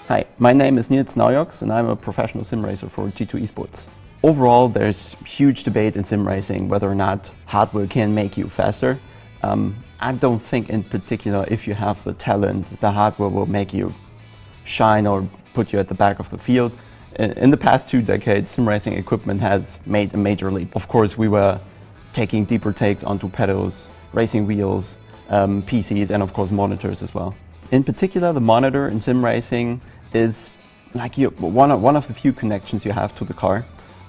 Hi, my name is Nils Naujoks and I'm a professional sim racer for G2 Esports. Overall, there's huge debate in sim racing whether or not hardware can make you faster. I don't think in particular if you have the talent, the hardware will make you shine or put you at the back of the field. In the past 2 decades, sim racing equipment has made a major leap. Of course, we were taking deeper takes onto pedals, racing wheels, PCs and of course monitors as well. In particular, the monitor in sim racing is like one of the few connections you have to the car.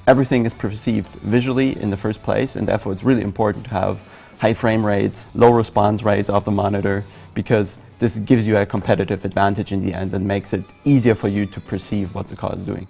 Everything is perceived visually in the first place, and therefore it's really important to have high frame rates, low response rates of the monitor, because this gives you a competitive advantage in the end and makes it easier for you to perceive what the car is doing.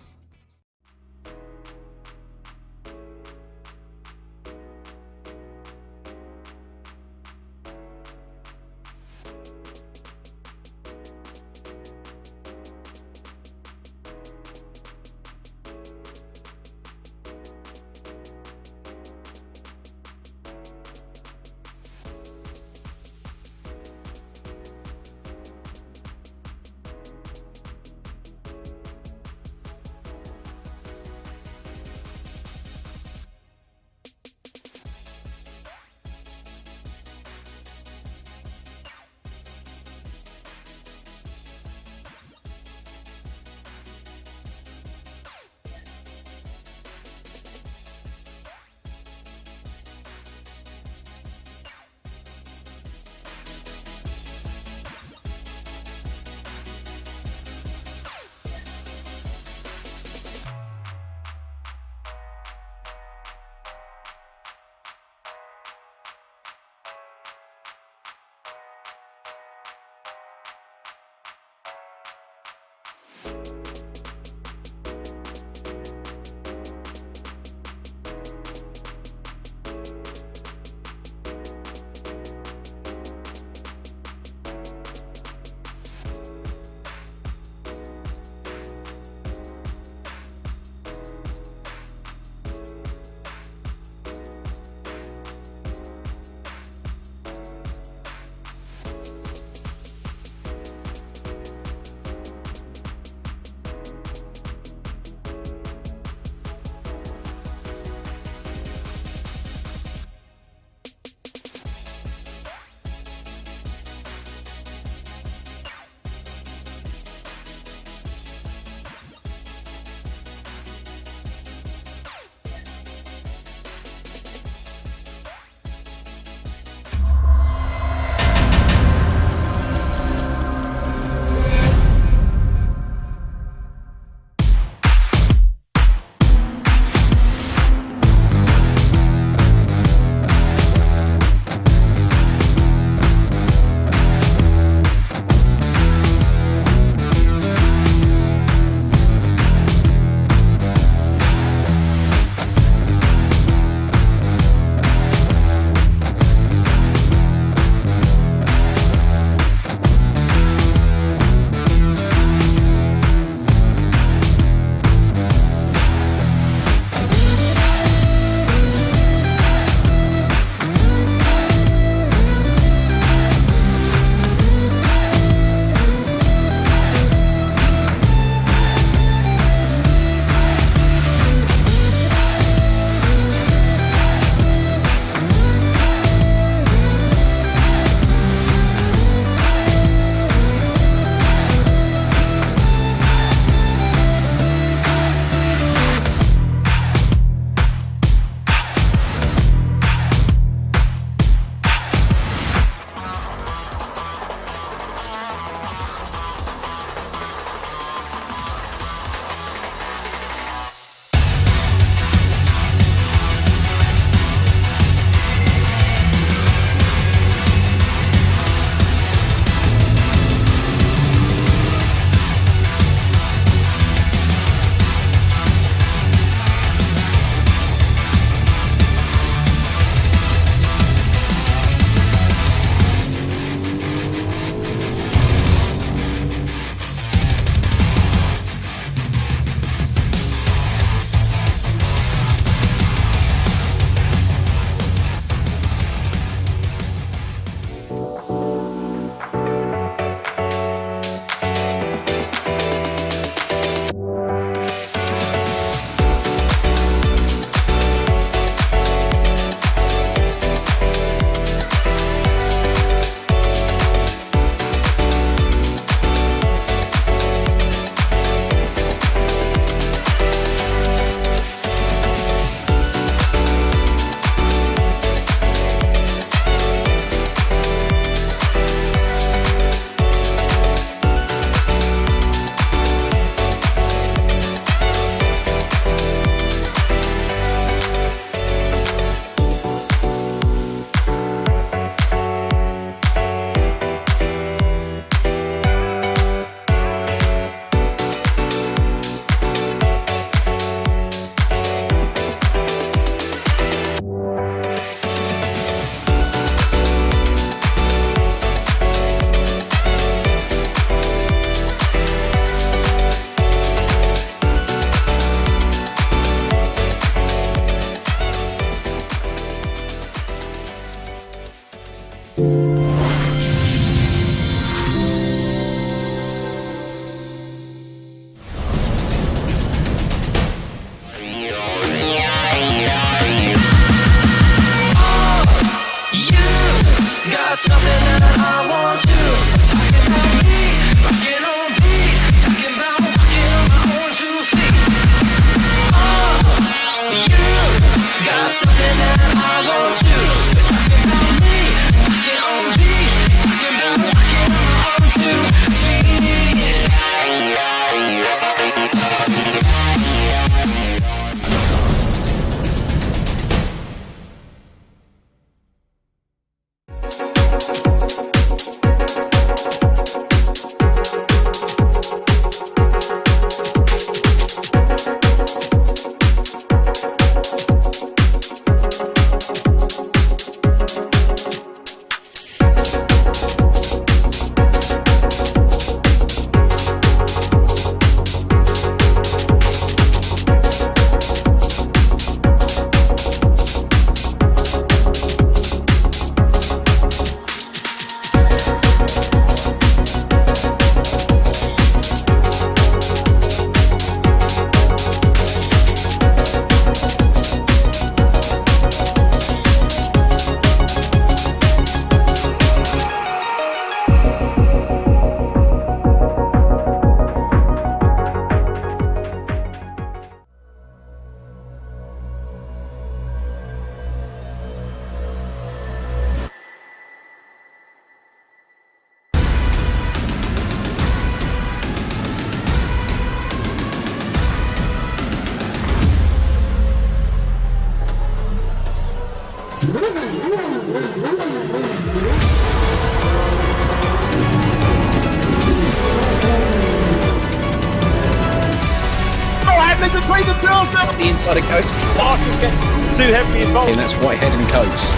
the inside of Coates. Parker gets too heavily involved. And that's Whitehead and Coates.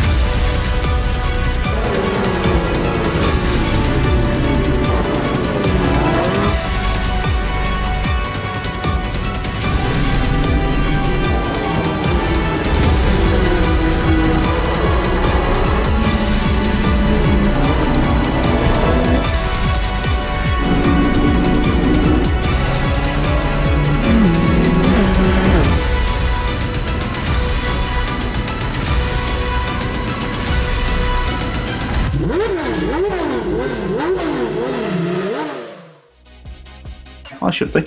I should be.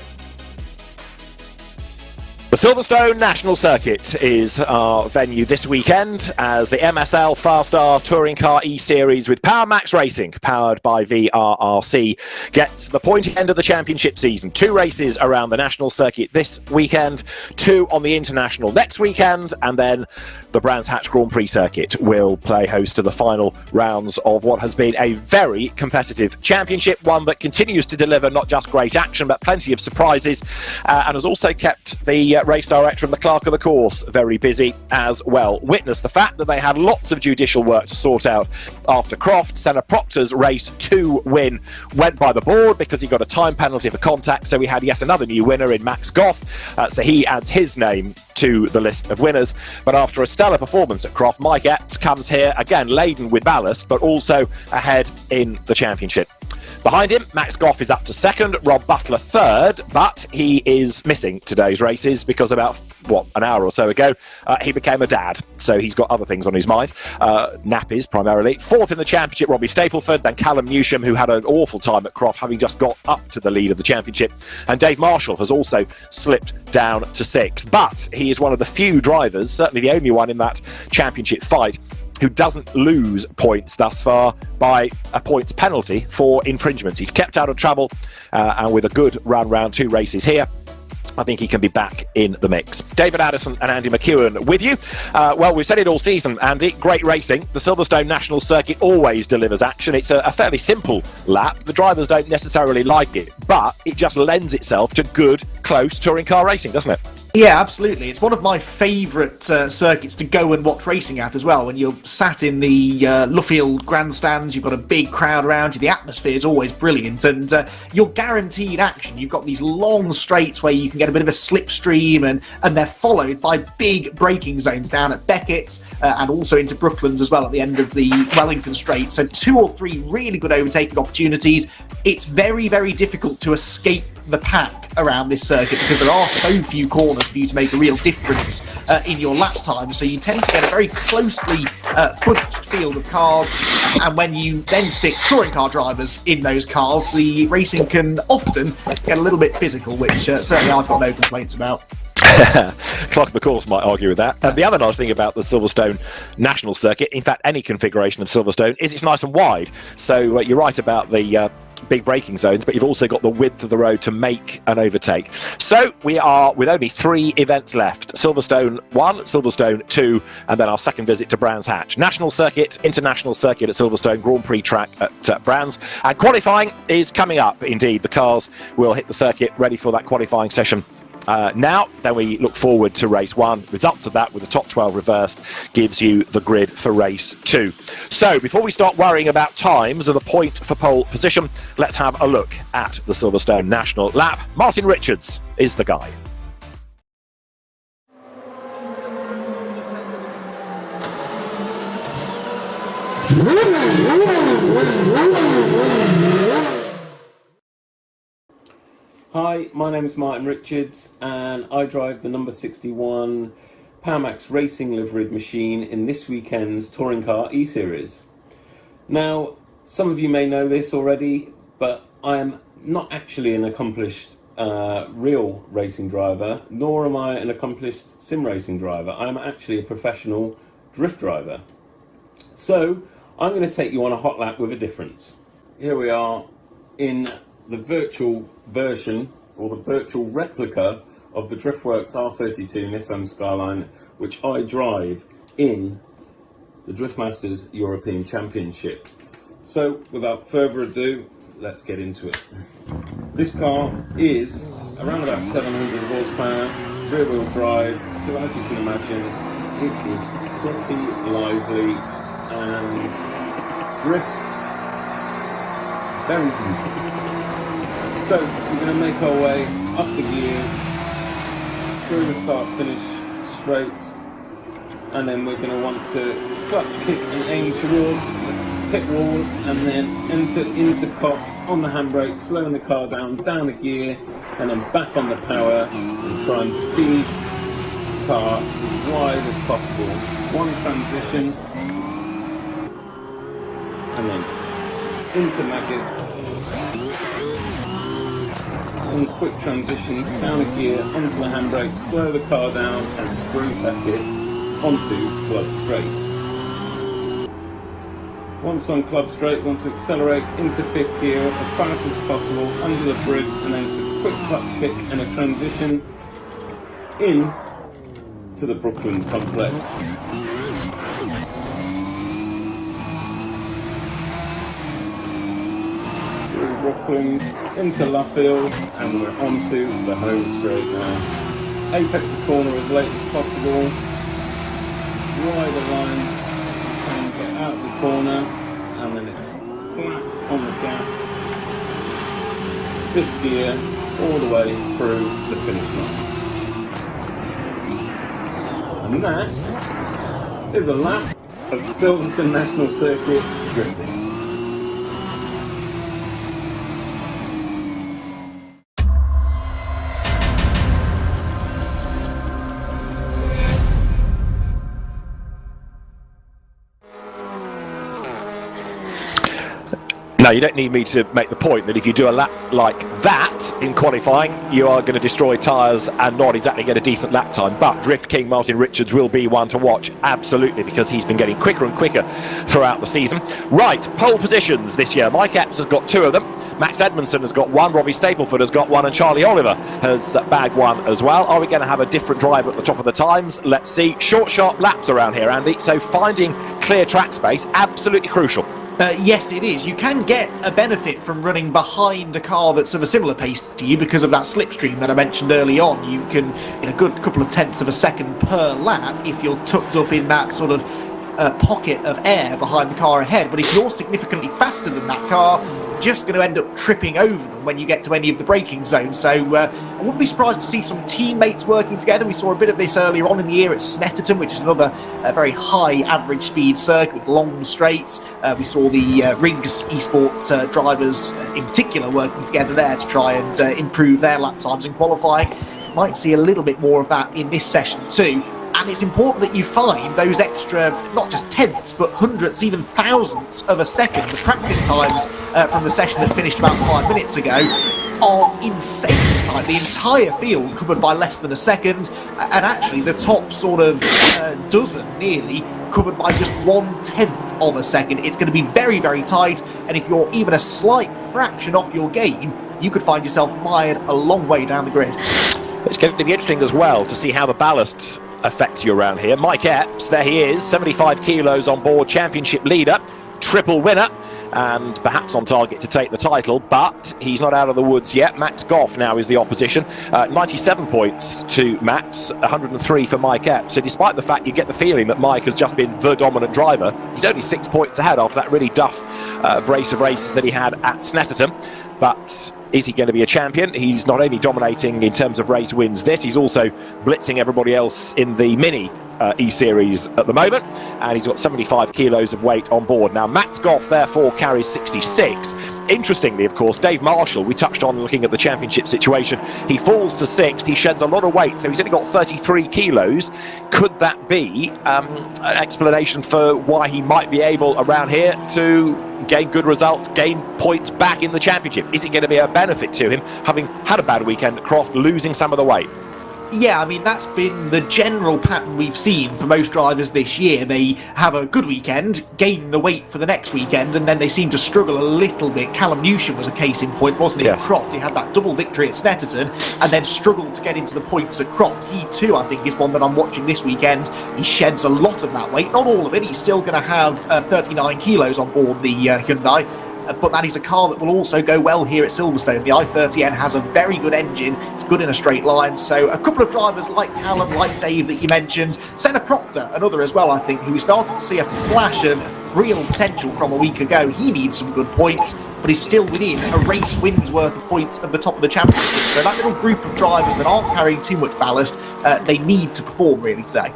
The Silverstone National Circuit is our venue this weekend as the MSL FastR Touring Car eSeries with Power Max Racing, powered by VRRC, gets the pointy end of the championship season. 2 races around the National Circuit this weekend, 2 on the International next weekend, and then the Brands Hatch Grand Prix Circuit will play host to the final rounds of what has been a very competitive championship, one that continues to deliver not just great action but plenty of surprises, and has also kept the race director and the clerk of the course very busy as well. Witness the fact that they had lots of judicial work to sort out after Croft. Senna Proctor's race 2 win went by the board because he got a time penalty for contact, so we had yet another new winner in Max Goff, so he adds his name to the list of winners. But after a stellar performance at Croft, Mike Epps comes here again laden with ballast but also ahead in the championship. Behind him, Max Goff is up to 2nd, Rob Butler 3rd, but he is missing today's races because about, an hour or so ago, he became a dad, so he's got other things on his mind, nappies primarily. 4th in the championship, Robbie Stapleford, then Callum Newsham, who had an awful time at Croft, having just got up to the lead of the championship, and Dave Marshall has also slipped down to 6th, but he is one of the few drivers, certainly the only one in that championship fight, who doesn't lose points thus far by a points penalty for infringement. He's kept out of trouble, and with a good run round 2 races here, I think he can be back in the mix. David Addison and Andy McEwan with you. Well, we've said it all season, Andy. Great racing. The Silverstone National Circuit always delivers action. It's a fairly simple lap. The drivers don't necessarily like it, but it just lends itself to good, close touring car racing, doesn't it? Yeah, absolutely. It's one of my favourite circuits to go and watch racing at as well. When you're sat in the Luffield grandstands, you've got a big crowd around you, the atmosphere is always brilliant, and you're guaranteed action. You've got these long straights where you can get a bit of a slipstream, and they're followed by big braking zones down at Beckett's and also into Brooklands as well at the end of the Wellington Straight. So 2 or 3 really good overtaking opportunities. It's very, very difficult to escape the pack around this circuit because there are so few corners for you to make a real difference in your lap time, so you tend to get a very closely bunched field of cars, and when you then stick touring car drivers in those cars, the racing can often get a little bit physical, which certainly I've got no complaints about. Clock of the course might argue with that. And the other nice thing about the Silverstone National Circuit, in fact any configuration of Silverstone, is it's nice and wide. So you're right about the big braking zones, but you've also got the width of the road to make an overtake. So we are with only 3 events left. Silverstone 1, Silverstone 2, and then our second visit to Brands Hatch. National Circuit, International Circuit at Silverstone, Grand Prix track at Brands. And qualifying is coming up, indeed. The cars will hit the circuit ready for that qualifying session. Now, then we look forward to race 1. Results of that with the top 12 reversed gives you the grid for race 2. So, before we start worrying about times and the point for pole position, let's have a look at the Silverstone National Lap. Martin Richards is the guy. Hi, my name is Martin Richards and I drive the number 61 Power Max Racing liveried machine in this weekend's Touring Car eSeries. Now, some of you may know this already, but I am not actually an accomplished real racing driver, nor am I an accomplished sim racing driver. I am actually a professional drift driver. So, I'm going to take you on a hot lap with a difference. Here we are in the virtual version or the virtual replica of the Driftworks R32 Nissan Skyline, which I drive in the Driftmasters European Championship. So without further ado, let's get into it. This car is around about 700 horsepower, rear-wheel drive, so as you can imagine, it is pretty lively and drifts very easily. So we're going to make our way up the gears, through the start-finish straight, and then we're going to want to clutch, kick and aim towards the pit wall, and then enter into cops on the handbrake, slowing the car down a gear, and then back on the power and try and feed the car as wide as possible. One transition, and then into maggots, one quick transition down a gear onto the handbrake, slow the car down and through maggots onto club straight. Once on club straight, want to accelerate into 5th gear as fast as possible under the bridge, and then it's a quick clutch kick and a transition in to the Brooklands complex. Through Brooklands into Luffield, and we're onto the home straight now. Apex the corner as late as possible. Wider line as you can get out of the corner, and then it's flat on the gas, 5th gear all the way through the finish line. And that is a lap of Silverstone National Circuit drifting. Now, you don't need me to make the point that if you do a lap like that in qualifying, you are going to destroy tyres and not exactly get a decent lap time. But Drift King Martin Richards will be one to watch, absolutely, because he's been getting quicker and quicker throughout the season. Right, pole positions this year. Mike Epps has got 2 of them. Max Edmondson has got 1, Robbie Stapleford has got 1, and Charlie Oliver has bagged 1 as well. Are we going to have a different driver at the top of the times? Let's see. Short, sharp laps around here, Andy. So finding clear track space, absolutely crucial. Yes, it is. You can get a benefit from running behind a car that's of a similar pace to you because of that slipstream that I mentioned early on. You can, in a good couple of tenths of a second per lap, if you're tucked up in that sort of pocket of air behind the car ahead. But if you're significantly faster than that car, just going to end up tripping over them when you get to any of the braking zones. So I wouldn't be surprised to see some teammates working together. We saw a bit of this earlier on in the year at Snetterton, which is another very high average speed circuit with long straights. We saw the Riggs eSport drivers in particular working together there to try and improve their lap times in qualifying. Might see a little bit more of that in this session too. And it's important that you find those extra, not just tenths, but hundredths, even thousandths of a second. The practice times from the session that finished about 5 minutes ago are insanely tight. The entire field covered by less than a second, and actually the top sort of dozen nearly covered by just 1/10 of a second. It's going to be very, very tight, and if you're even a slight fraction off your game, you could find yourself mired a long way down the grid. It's going to be interesting as well to see how the ballast affects you around here. Mike Epps, there he is, 75 kilos on board, championship leader, triple winner, and perhaps on target to take the title, but he's not out of the woods yet. Max Goff now is the opposition. 97 points to Max, 103 for Mike Epps. So despite the fact you get the feeling that Mike has just been the dominant driver, he's only 6 points ahead after that really duff brace of races that he had at Snetterton. But is he going to be a champion? He's not only dominating in terms of race wins this, he's also blitzing everybody else in the mini eSeries at the moment, and he's got 75 kilos of weight on board. Now Max Goff therefore carries 66. Interestingly, of course, Dave Marshall, we touched on looking at the championship situation, he falls to 6th, he sheds a lot of weight, so he's only got 33 kilos. Could that be an explanation for why he might be able around here to gain good results, gain points back in the championship? Is it going to be a benefit to him, having had a bad weekend at Croft, losing some of the weight? Yeah, I mean, that's been the general pattern we've seen for most drivers this year. They have a good weekend, gain the weight for the next weekend, and then they seem to struggle a little bit. Callum Newsham was a case in point, wasn't he, yes, at Croft? He had that double victory at Snetterton and then struggled to get into the points at Croft. He too, I think, is one that I'm watching this weekend. He sheds a lot of that weight, not all of it. He's still going to have 39 kilos on board the Hyundai. but that is a car that will also go well here at Silverstone. The i30N has a very good engine, it's good in a straight line, so a couple of drivers like Callum, like Dave that you mentioned, Senna Proctor, another as well I think, who we started to see a flash of real potential from a week ago. He needs some good points, but he's still within a race win's worth of points of the top of the championship. So that little group of drivers that aren't carrying too much ballast, they need to perform really today.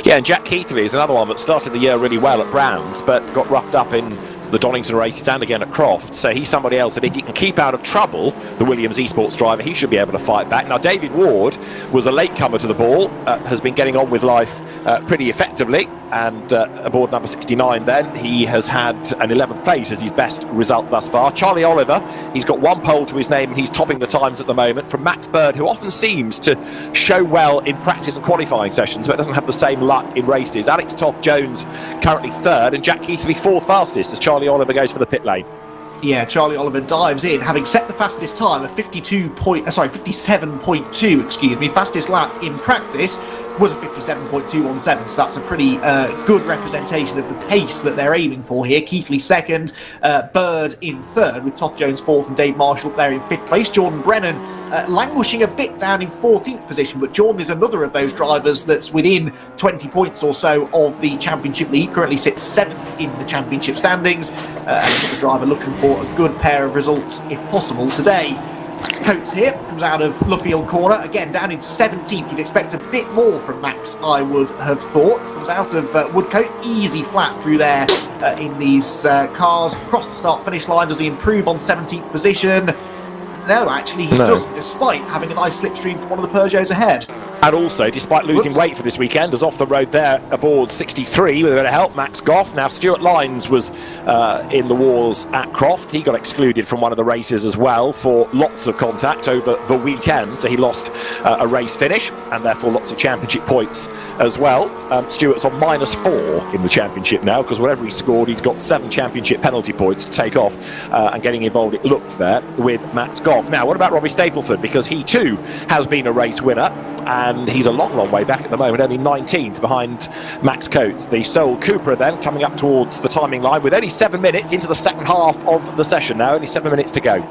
Yeah, and Jack Keithley is another one that started the year really well at Browns, but got roughed up in the Donington races and again at Croft. So he's somebody else that if he can keep out of trouble, the Williams eSports driver, he should be able to fight back. Now, David Ward was a latecomer to the ball, has been getting on with life pretty effectively, and aboard number 69 then, he has had an 11th place as his best result thus far. Charlie Oliver, he's got one pole to his name and he's topping the times at the moment from Max Bird, who often seems to show well in practice and qualifying sessions, but doesn't have the same luck in races. Alex Toth-Jones currently third, and Jack Keithley fourth fastest as Charlie Oliver goes for the pit lane. Yeah, Charlie Oliver dives in, having set the fastest time of 57.2, excuse me, fastest lap in practice was a 57.217, so that's a pretty good representation of the pace that they're aiming for here. Keithley second, Bird in third, with Toth-Jones fourth and Dave Marshall up there in fifth place. Jordan Brennan languishing a bit down in 14th position, but Jordan is another of those drivers that's within 20 points or so of the championship lead, currently sits seventh in the championship standings, and the driver looking for a good pair of results if possible today. Coates here comes out of Luffield corner, again down in 17th. You'd expect a bit more from Max, I would have thought. Comes out of Woodcote, easy flat through there in these cars. Across the start finish line, does he improve on 17th position? No, actually he doesn't, despite having a nice slipstream from one of the Peugeots ahead. And also, despite losing weight for this weekend, as off the road there aboard 63 with a bit of help, Max Goff. Now, Stuart Lyons was in the wars at Croft. He got excluded from one of the races as well for lots of contact over the weekend, so he lost a race finish and therefore lots of championship points as well. Stuart's on -4 in the championship now, because whatever he scored, he's got 7 championship penalty points to take off, and getting involved, it looked there, with Max Goff. Now, what about Robbie Stapleford? Because he too has been a race winner, and he's a long, long way back at the moment, only 19th behind Max Coates. The sole Cupra then coming up towards the timing line with only 7 minutes into the second half of the session now, only 7 minutes to go.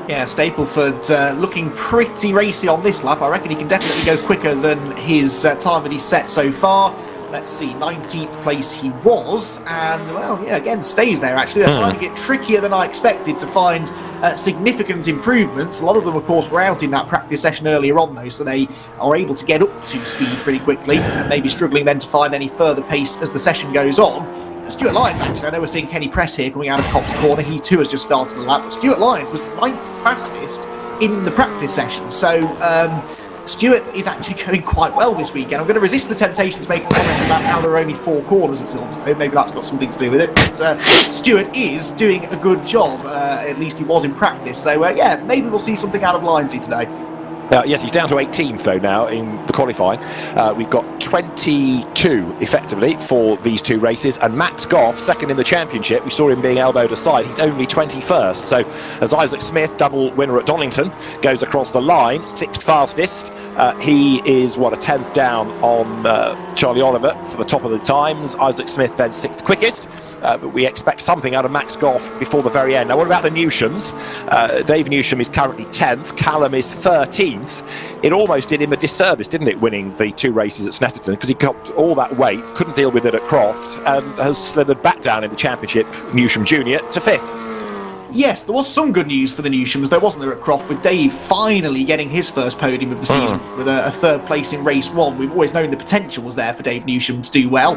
Yeah, Stapleford looking pretty racy on this lap. I reckon he can definitely go quicker than his time that he's set so far. Let's see, 19th place he was, and, well, yeah, again, stays there, actually. They're finding it trickier than I expected to find significant improvements. A lot of them, of course, were out in that practice session earlier on, though, so they are able to get up to speed pretty quickly, and maybe struggling then to find any further pace as the session goes on. Stuart Lyons, actually, I know we're seeing Kenny Press here coming out of Cops Corner. He, too, has just started the lap, but Stuart Lyons was 9th fastest in the practice session, so Stuart is actually going quite well this weekend. I'm going to resist the temptation to make a comment about how there are only 4 corners at Silverstone. Maybe that's got something to do with it. But Stuart is doing a good job. At least he was in practice. So, yeah, maybe we'll see something out of Lyonsy today. Yes, he's down to 18th though now in the qualifying. We've got 22 effectively for these 2 races, and Max Goff second in the championship. We saw him being elbowed aside. He's only 21st. So as Isaac Smith, double winner at Donington, goes across the line, 6th fastest, he is a 10th down on Charlie Oliver for the top of the times. Isaac Smith then 6th quickest, but we expect something out of Max Goff before the very end. Now, what about the Newshams? Dave Newsham is currently 10th. Callum is 13th. It almost did him a disservice, didn't it, winning the 2 races at Snetterton, because he got all that weight, couldn't deal with it at Croft, and has slithered back down in the championship, Newsham Jr., to 5th. Yes, there was some good news for the Newshams, though, wasn't there, at Croft, with Dave finally getting his first podium of the season with a 3rd place in race 1. We've always known the potential was there for Dave Newsham to do well.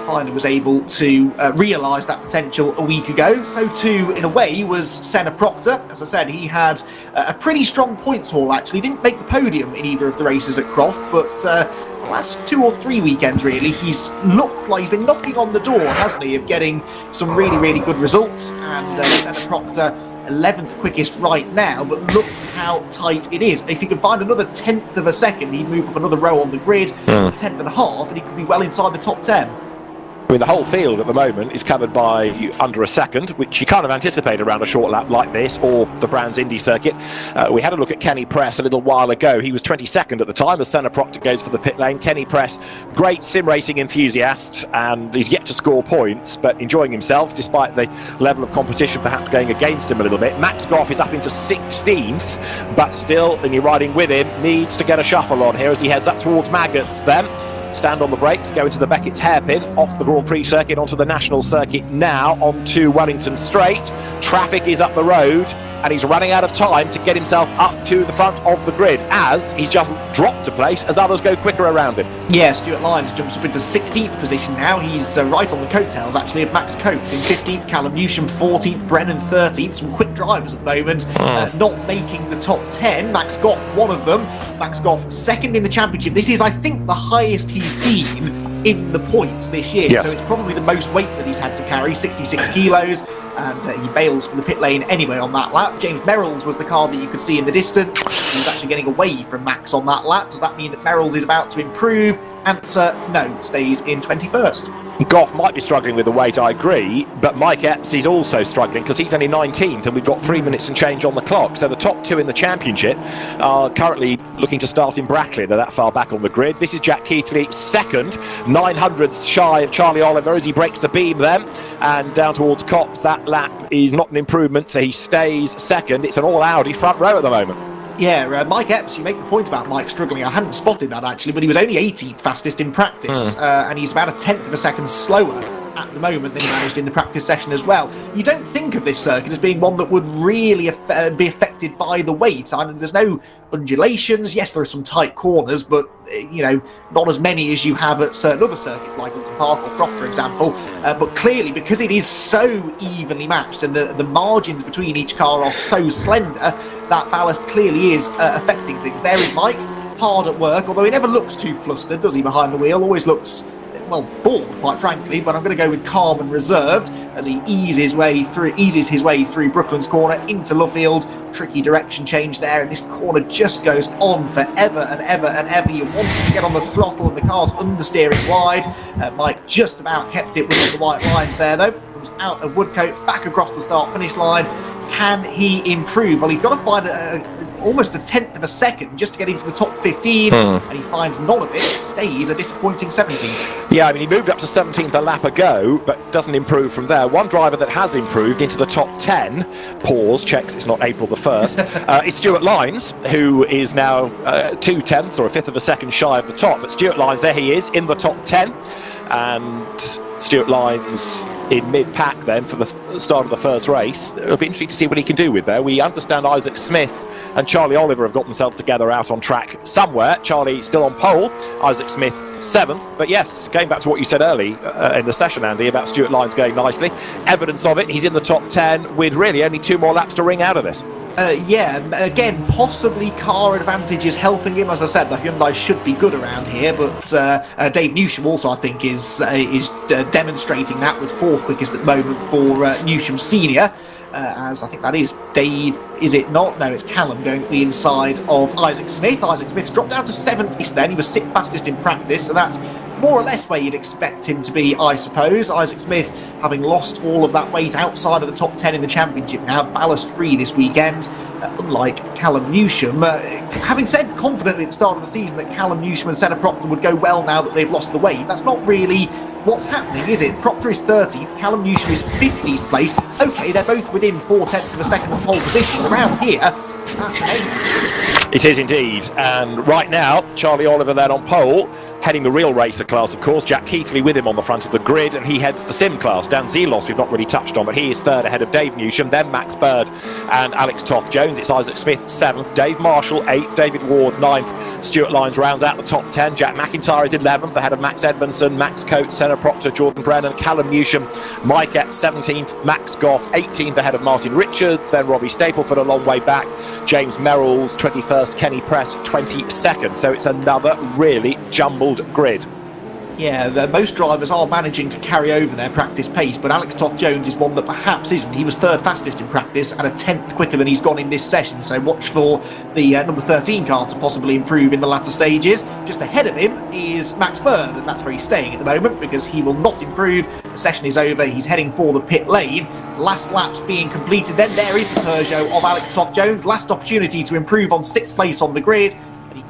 Finally was able to realise that potential a week ago. So too, in a way, was Senna Proctor. As I said, he had a pretty strong points haul, actually. Didn't make the podium in either of the races at Croft, but the last 2 or 3 weekends, really, he's looked like he's been knocking on the door, hasn't he, of getting some really, really good results. And Senna Proctor, 11th quickest right now, but look how tight it is. If he could find another 10th of a second, he'd move up another row on the grid, 10th and a half, and he could be well inside the top 10. I mean, the whole field at the moment is covered by under a second, which you kind of anticipate around a short lap like this, or the Brands Indy circuit. We had a look at Kenny Press a little while ago. He was 22nd at the time as Senna Proctor goes for the pit lane. Kenny Press, great sim racing enthusiast, and he's yet to score points, but enjoying himself despite the level of competition perhaps going against him a little bit. Max Goff is up into 16th, but still, and you're riding with him, needs to get a shuffle on here as he heads up towards Maggots then. Stand on the brakes, go into the Beckett's hairpin, off the Grand Prix circuit onto the National Circuit now, onto Wellington Straight. Traffic is up the road, and he's running out of time to get himself up to the front of the grid, as he's just dropped a place as others go quicker around him. Yeah, Stuart Lyons jumps up into 16th position now. He's right on the coattails, actually, of Max Coates in 15th, Callum Newsham 14th, Brennan 13th. Some quick drivers at the moment, not making the top 10. Max Goff, one of them. Max Goff, second in the championship. This is, I think, the highest he's been in the points this year. Yes. So it's probably the most weight that he's had to carry, 66 kilos. And he bails from the pit lane anyway on that lap. James Merrill's was the car that you could see in the distance. He was actually getting away from Max on that lap. Does that mean that Merrill's is about to improve? Answer, no, stays in 21st. Goff might be struggling with the weight, I agree, but Mike Epps is also struggling because he's only 19th and we've got 3 minutes and change on the clock. So the top two in the championship are currently looking to start in Brackley. They're that far back on the grid. This is Jack Keithley, second, 900ths shy of Charlie Oliver as he breaks the beam then. And down towards Copse, that lap is not an improvement, so he stays second. It's an all Audi front row at the moment. Yeah, Mike Epps, you make the point about Mike struggling. I hadn't spotted that actually, but he was only 18th fastest in practice, and he's about a tenth of a second slower at the moment than he managed in the practice session as well. You don't think of this circuit as being one that would really be affected by the weight. I mean, there's no undulations. Yes, there are some tight corners, but you know, not as many as you have at certain other circuits like Alton Park or Croft, for example. But clearly, because it is so evenly matched and the margins between each car are so slender, that ballast clearly is affecting things. There is Mike, hard at work, although he never looks too flustered, does he, behind the wheel? Always looks, well, bored, quite frankly, but I'm going to go with calm and reserved as he eases his way through Brooklands Corner into Luffield. Tricky direction change there, and this corner just goes on forever and ever and ever. You wanted to get on the throttle, and the car's understeering wide. Mike just about kept it within the white lines there, though. Comes out of Woodcote, back across the start-finish line. Can he improve? Well, he's got to find almost a tenth of a second just to get into the top 15, and he finds none of it. Stays a disappointing 17th. Yeah, I mean, he moved up to 17th a lap ago, but doesn't improve from there. One driver that has improved into the top 10, pause, checks it's not April the 1st, is Stuart Lyons, who is now 2/10ths or a fifth of a second shy of the top. But Stuart Lyons, there he is in the top 10, and Stuart Lyons in mid-pack then for the start of the first race. It'll be interesting to see what he can do with there. We understand Isaac Smith and Charlie Oliver have got themselves together out on track somewhere. Charlie still on pole, Isaac Smith 7th. But yes, going back to what you said early in the session, Andy, about Stuart Lyons going nicely, evidence of it, he's in the top 10 with really only 2 more laps to ring out of this. Yeah, again, possibly car advantage is helping him. As I said, the Hyundai should be good around here, but Dave Newsham also, I think, is demonstrating that with 4th quickest at the moment for Newsham Senior. As I think that is Dave, is it not? No, it's Callum going to the inside of Isaac Smith. Isaac Smith's dropped down to 7th then. He was 6th fastest in practice, so that's more or less where you'd expect him to be, I suppose. Isaac Smith, having lost all of that weight outside of the top 10 in the championship now, ballast free this weekend, unlike Callum Newsham. Having said confidently at the start of the season that Callum Newsham and Senna Proctor would go well now that they've lost the weight, that's not really what's happening, is it? Proctor is 30th, Callum Newsham is 50th place. Okay, they're both within 4/10ths of a second of pole position. Around here, that's It is indeed, and right now Charlie Oliver then on pole, heading the real racer class, of course. Jack Keithley with him on the front of the grid, and he heads the sim class. Dan Zelos we've not really touched on, but he is 3rd ahead of Dave Newsham, then Max Bird and Alex Toth-Jones. It's Isaac Smith 7th, Dave Marshall 8th, David Ward 9th, Stuart Lyons rounds out the top 10, Jack McIntyre is 11th ahead of Max Edmondson, Max Coates, Senna Proctor, Jordan Brennan, Callum Newsham, Mike Epps 17th, Max Goff 18th ahead of Martin Richards, then Robbie Stapleford a long way back, James Merrill's 21st, Kenny Press 22nd. So it's another really jumbled grid. Yeah, most drivers are managing to carry over their practice pace, but Alex Toth-Jones is one that perhaps isn't. He was third fastest in practice and a tenth quicker than he's gone in this session, so watch for the number 13 car to possibly improve in the latter stages. Just ahead of him is Max Bird, and that's where he's staying at the moment because he will not improve. The session is over, he's heading for the pit lane. Last laps being completed, then there is the Peugeot of Alex Toth-Jones. Last opportunity to improve on 6th place on the grid.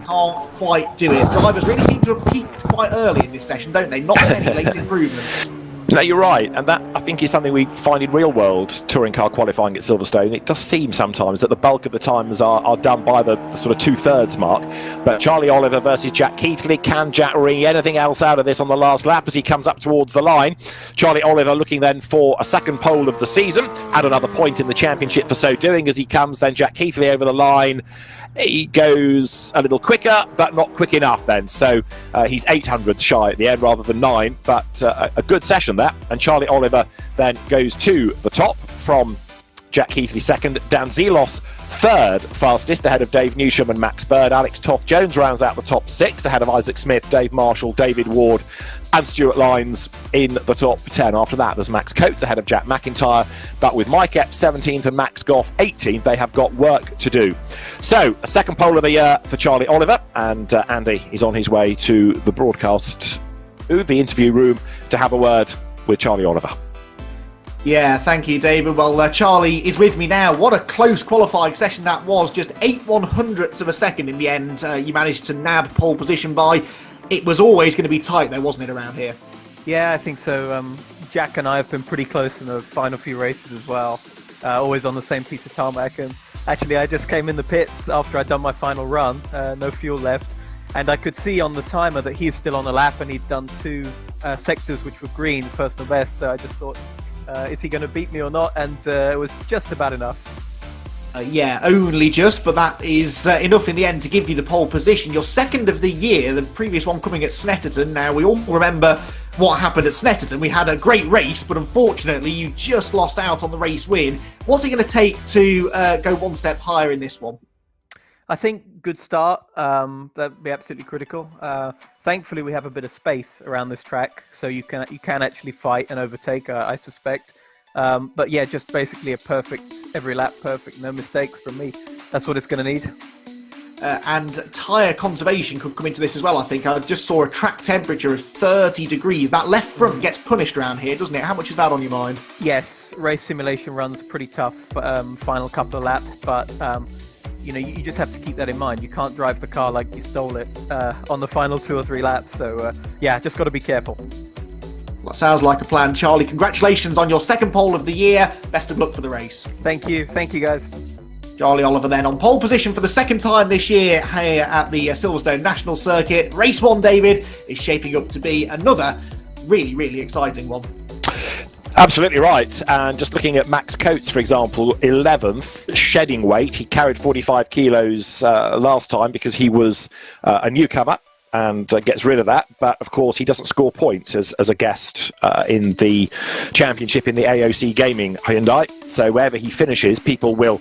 Can't quite do it. Drivers really seem to have peaked quite early in this session, don't they? Not many late improvements. No, you're right, and that I think is something we find in real-world touring car qualifying at Silverstone. It does seem sometimes that the bulk of the times are done by the sort of 2/3 mark. But Charlie Oliver versus Jack Keithley. Can Jack wring anything else out of this on the last lap as he comes up towards the line? Charlie Oliver looking then for a second pole of the season, add another point in the championship for so doing as he comes then Jack Keithley over the line. He goes a little quicker, but not quick enough then. So he's 800 shy at the end rather than 9, but a good session there. And Charlie Oliver then goes to the top from Jack Keithley second, Dan Zelos third fastest ahead of Dave Newsham and Max Bird. Alex Toth-Jones rounds out the top 6 ahead of Isaac Smith, Dave Marshall, David Ward and Stuart Lyons in the top 10. After that there's Max Coates ahead of Jack McIntyre, but with Mike Epps 17th and Max Goff 18th, they have got work to do. So a second pole of the year for Charlie Oliver, and Andy is on his way to the broadcast, the interview room, to have a word with Charlie Oliver. Yeah, thank you, David. Well, Charlie is with me now. What a close qualifying session that was. Just 8/100ths of a second in the end. You managed to nab pole position by. It was always going to be tight, though, wasn't it, around here? Yeah, I think so. Jack and I have been pretty close in the final few races as well. Always on the same piece of tarmac. And actually, I just came in the pits after I'd done my final run. No fuel left. And I could see on the timer that he's still on the lap and he'd done 2 sectors which were green, personal best. So I just thought, is he going to beat me or not? And it was just about enough. Yeah, only just, but that is enough in the end to give you the pole position. Your second of the year, the previous one coming at Snetterton. Now, we all remember what happened at Snetterton. We had a great race, but unfortunately, you just lost out on the race win. What's it going to take to go one step higher in this one? I think good start. That'd be absolutely critical. Thankfully, we have a bit of space around this track, so you can actually fight and overtake, I suspect. But yeah, just basically a perfect, every lap perfect, no mistakes from me. That's what it's going to need. And tyre conservation could come into this as well, I think. I just saw a track temperature of 30 degrees. That left front gets punished around here, doesn't it? How much is that on your mind? Yes, race simulation runs pretty tough, final couple of laps, but you know, you just have to keep that in mind. You can't drive the car like you stole it on the final 2 or 3 laps. So yeah, just got to be careful. Well, that sounds like a plan. Charlie, congratulations on your second pole of the year. Best of luck for the race. Thank you guys. Charlie Oliver then on pole position for the second time this year here at the Silverstone National Circuit. Race 1, David, is shaping up to be another really, really exciting one. Absolutely right. And just looking at Max Coates, for example, 11th, shedding weight. He carried 45 kilos last time because he was a newcomer, and gets rid of that. But of course, he doesn't score points as a guest in the championship in the AOC Gaming Hyundai. So wherever he finishes, people will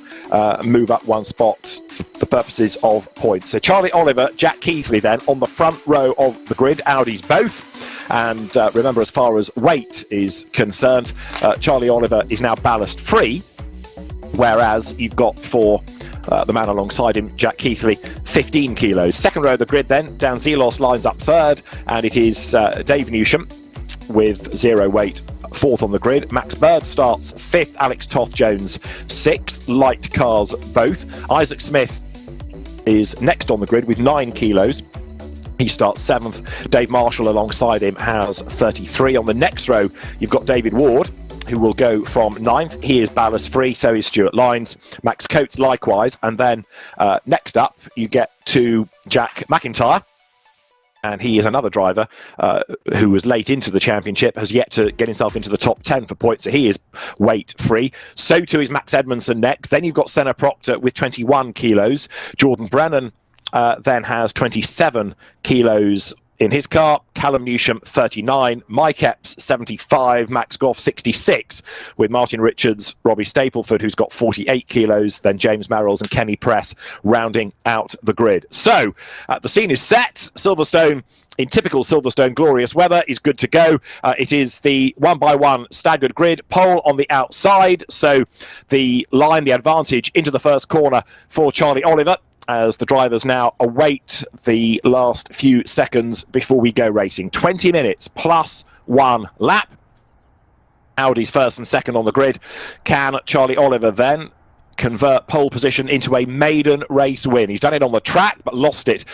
move up one spot for the purposes of points. So Charlie Oliver, Jack Keithley then on the front row of the grid, Audis both. And remember, as far as weight is concerned, Charlie Oliver is now ballast free, whereas you've got for the man alongside him, Jack Keithley, 15 kilos. Second row of the grid then, Dan Zelos lines up third, and it is Dave Newsham with 0 weight, 4th on the grid. Max Bird starts 5th, Alex Toth-Jones 6th, light cars both. Isaac Smith is next on the grid with 9 kilos. He starts 7th. Dave Marshall alongside him has 33. On the next row, you've got David Ward, who will go from 9th. He is ballast free, so is Stuart Lyons. Max Coates likewise. And then next up, you get to Jack McIntyre. And he is another driver who was late into the championship, has yet to get himself into the top 10 for points, so he is weight free. So too is Max Edmondson next. Then you've got Senna Proctor with 21 kilos. Jordan Brennan then has 27 kilos in his car, Callum Newsham 39, Mike Epps 75, Max Goff 66, with Martin Richards, Robbie Stapleford, who's got 48 kilos, then James Merrills and Kenny Press rounding out the grid. So the scene is set. Silverstone, in typical Silverstone glorious weather, is good to go. It is the 1x1 staggered grid, pole on the outside, so the line, the advantage into the first corner for Charlie Oliver, as the drivers now await the last few seconds before we go racing. 20 minutes plus 1 lap. Audi's first and second on the grid. Can Charlie Oliver then convert pole position into a maiden race win? He's done it on the track, but lost it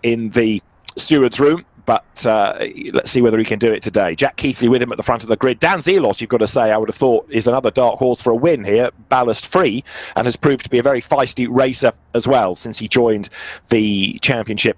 in the steward's room. But let's see whether he can do it today. Jack Keithley with him at the front of the grid. Dan Zelos, you've got to say, I would have thought is another dark horse for a win here, ballast free, and has proved to be a very feisty racer as well since he joined the championship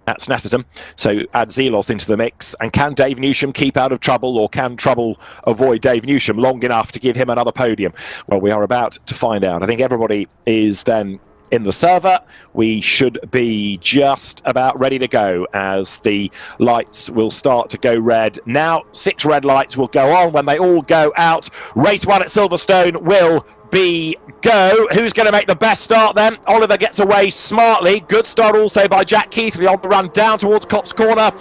at Snetterton. So add Zelos into the mix. And can Dave Newsham keep out of trouble, or can trouble avoid Dave Newsham long enough to give him another podium? Well, we are about to find out. I think everybody is then in the server. We should be just about ready to go as the lights will start to go red. Now 6 red lights will go on. When they all go out, race 1 at Silverstone will be go. Who's going to make the best start then? Oliver gets away smartly. Good start also by Jack Keithley on the run down towards Copse Corner.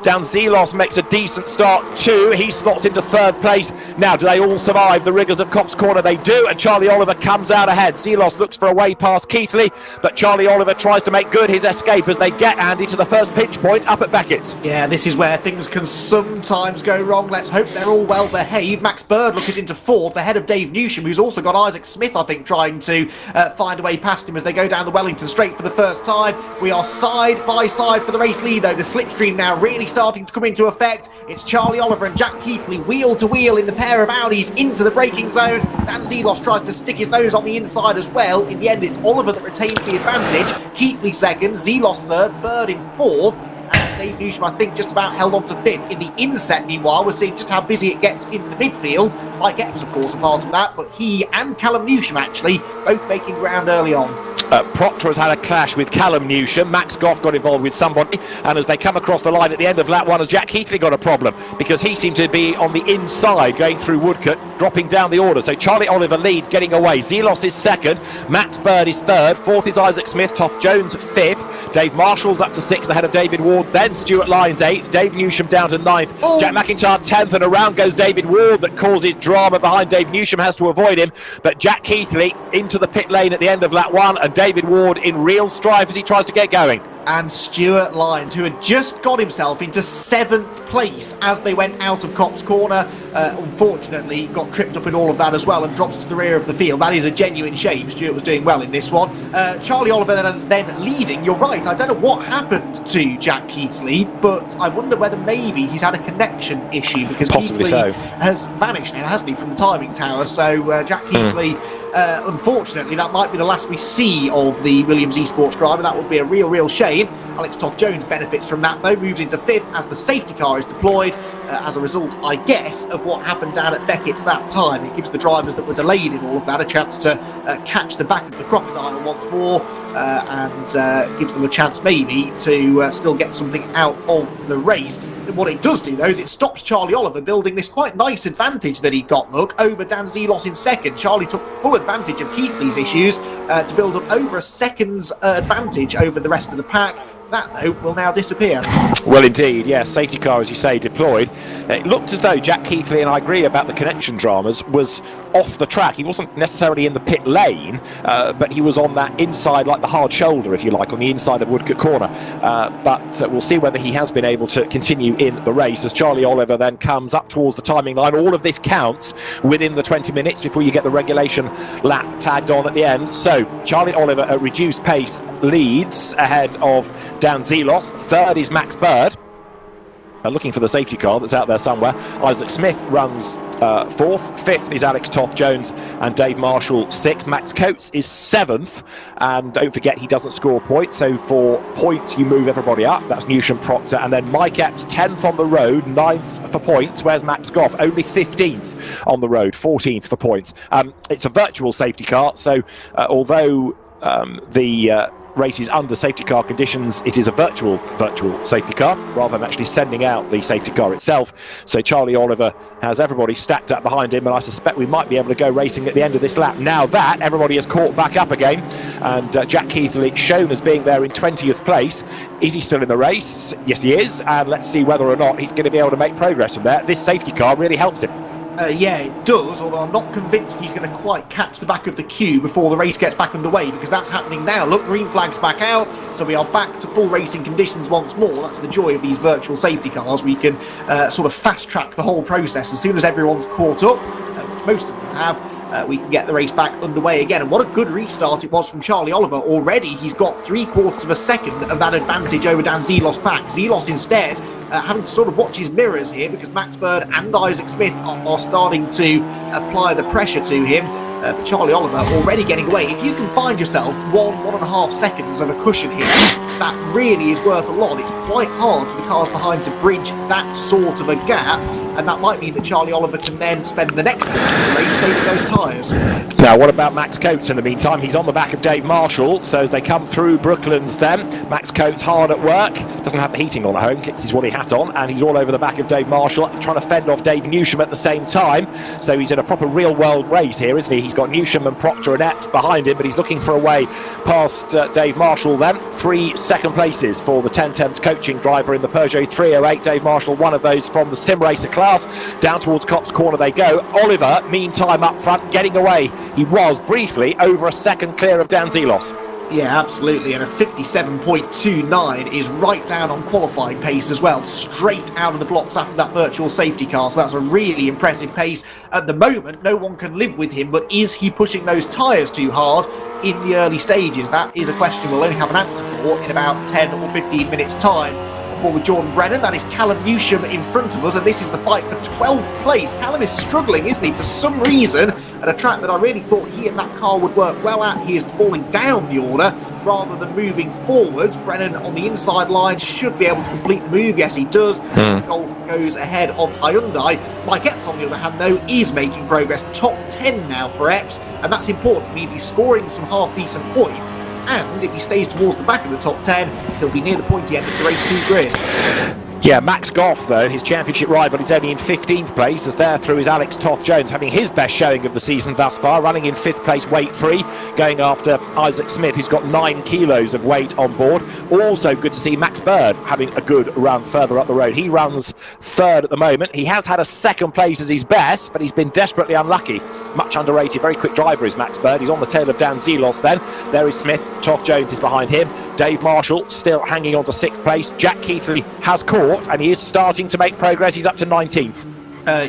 Dan Zelos makes a decent start too. He slots into 3rd place. Now, do they all survive the rigours of Copse Corner? They do, and Charlie Oliver comes out ahead. Zelos looks for a way past Keithley, but Charlie Oliver tries to make good his escape as they get Andy to the first pinch point up at Beckett's. Yeah, this is where things can sometimes go wrong. Let's hope they're all well behaved. Max Birdlock is into 4th, ahead of Dave Newsham, who's also got Isaac Smith, I think, trying to find a way past him as they go down the Wellington Straight for the first time. We are side by side for the race lead, though. The slipstream now really starting to come into effect. It's Charlie Oliver and Jack Keithley wheel to wheel in the pair of Audis into the braking zone. Dan Zelos tries to stick his nose on the inside as well. In the end, it's Oliver that retains the advantage. Keithley 2nd, Zelos 3rd, Bird in 4th. And Dave Newsham, I think, just about held on to 5th. In the inset, meanwhile, we're seeing just how busy it gets in the midfield. Mike Epps, of course, a part of that, but he and Callum Newsham, actually, both making ground early on. Proctor has had a clash with Callum Newsham. Max Goff got involved with somebody, and as they come across the line at the end of lap 1, has Jack Keithley got a problem, because he seemed to be on the inside going through Woodcote, dropping down the order. So Charlie Oliver leads, getting away. Zelos is 2nd, Max Bird is 3rd, 4th is Isaac Smith, Toff Jones 5th, Dave Marshall's up to 6th ahead of David Ward, then Stuart Lyons 8th, Dave Newsham down to 9th, Jack McIntyre 10th, and around goes David Ward that causes drama behind Dave Newsham, has to avoid him, but Jack Keithley into the pit lane at the end of lap 1, and David Ward in real strife as he tries to get going. And Stuart Lyons, who had just got himself into 7th place as they went out of Copse Corner, unfortunately got tripped up in all of that as well and drops to the rear of the field. That is a genuine shame. Stuart was doing well in this one. Charlie Oliver then leading. You're right, I don't know what happened to Jack Keithley, but I wonder whether maybe he's had a connection issue, because possibly Keithley so has vanished now, hasn't he, from the timing tower. So Jack Keithley, unfortunately, that might be the last we see of the Williams Esports driver. That would be a real shame. Alex Toff Jones benefits from that, though, moves into 5th as the safety car is deployed as a result, I guess, of what happened down at Beckett's that time. It gives the drivers that were delayed in all of that a chance to catch the back of the crocodile once more, and gives them a chance maybe to still get something out of the race. What it does do, though, is it stops Charlie Oliver building this quite nice advantage that he got, look, over Dan Zelos in 2nd. Charlie took full advantage of Keithley's issues to build up over a second's advantage over the rest of the pack. That, though, will now disappear. Well, indeed, yes. Safety car, as you say, deployed. It looked as though Jack Keithley, and I agree about the connection dramas, was off the track. He wasn't necessarily in the pit lane, but he was on that inside, like the hard shoulder, if you like, on the inside of Woodcote Corner. But we'll see whether he has been able to continue in the race as Charlie Oliver then comes up towards the timing line. All of this counts within the 20 minutes before you get the regulation lap tagged on at the end. So Charlie Oliver at reduced pace leads ahead of Dan Zelos. 3rd is Max Bird. Looking for the safety car that's out there somewhere. Isaac Smith runs 4th. 5th is Alex Toff Jones and Dave Marshall 6th. Max Coates is 7th, and don't forget he doesn't score points, so for points you move everybody up. That's Newsham, Proctor, and then Mike Epps 10th on the road, 9th for points. Where's Max Goff? Only 15th on the road, 14th for points. It's a virtual safety car, so although the races under safety car conditions, it is a virtual safety car rather than actually sending out the safety car itself. So Charlie Oliver has everybody stacked up behind him, and I suspect we might be able to go racing at the end of this lap. Now that everybody has caught back up again, and Jack Keithley shown as being there in 20th place. Is he still in the race? Yes, he is, and let's see whether or not he's going to be able to make progress from there. This safety car really helps him. Yeah, it does, although I'm not convinced he's going to quite catch the back of the queue before the race gets back underway, because that's happening now. Look, green flag's back out, so we are back to full racing conditions once more. That's the joy of these virtual safety cars. We can sort of fast-track the whole process. As soon as everyone's caught up, which most of them have, we can get the race back underway again. And what a good restart it was from Charlie Oliver. Already he's got 3/4 of a second of that advantage over Dan Zelos back. Zelos instead having to sort of watch his mirrors here, because Max Bird and Isaac Smith are starting to apply the pressure to him. Charlie Oliver already getting away. If you can find yourself 1.5 seconds of a cushion here, that really is worth a lot. It's quite hard for the cars behind to bridge that sort of a gap, and that might mean that Charlie Oliver can then spend the next bit of the race saving those tyres. Now, what about Max Coates in the meantime? He's on the back of Dave Marshall, so as they come through Brooklands then, Max Coates hard at work, doesn't have the heating on at home, kicks his woolly hat on, and he's all over the back of Dave Marshall, trying to fend off Dave Newsham at the same time. So he's in a proper real-world race here, isn't he? He's got Newsham and Proctor and Epps behind him, but he's looking for a way past Dave Marshall then. 3 second places for the 1010's coaching driver in the Peugeot 308. Dave Marshall, one of those from the sim racer class. Down towards Copse Corner they go. Oliver, meantime, up front, getting away. He was briefly over a second clear of Dan Zelos. Yeah, absolutely, and a 57.29 is right down on qualifying pace as well, straight out of the blocks after that virtual safety car, so that's a really impressive pace. At the moment, no one can live with him, but is he pushing those tyres too hard in the early stages? That is a question we'll only have an answer for in about 10 or 15 minutes' time. With Jordan Brennan, that is Callum Newsham in front of us, and this is the fight for 12th place. Callum is struggling, isn't he, for some reason, at a track that I really thought he and that car would work well at. He is falling down the order rather than moving forwards. Brennan on the inside line should be able to complete the move. Yes, he does. Golf goes ahead of Hyundai. Mike Epps, on the other hand, though, is making progress. Top 10 now for Epps, and that's important. It means he's scoring some half-decent points, and if he stays towards the back of the top 10, he'll be near the pointy end of the race 2 grid. Yeah, Max Goff, though, his championship rival, is only in 15th place, as there through is Alex Toth-Jones, having his best showing of the season thus far, running in 5th place weight-free, going after Isaac Smith, who's got 9 kilos of weight on board. Also good to see Max Bird having a good run further up the road. He runs 3rd at the moment. He has had a 2nd place as his best, but he's been desperately unlucky. Much underrated, very quick driver is Max Bird. He's on the tail of Dan Zelos then. There is Smith. Toth-Jones is behind him. Dave Marshall still hanging on to 6th place. Jack Keithley has caught, and he is starting to make progress. He's up to 19th.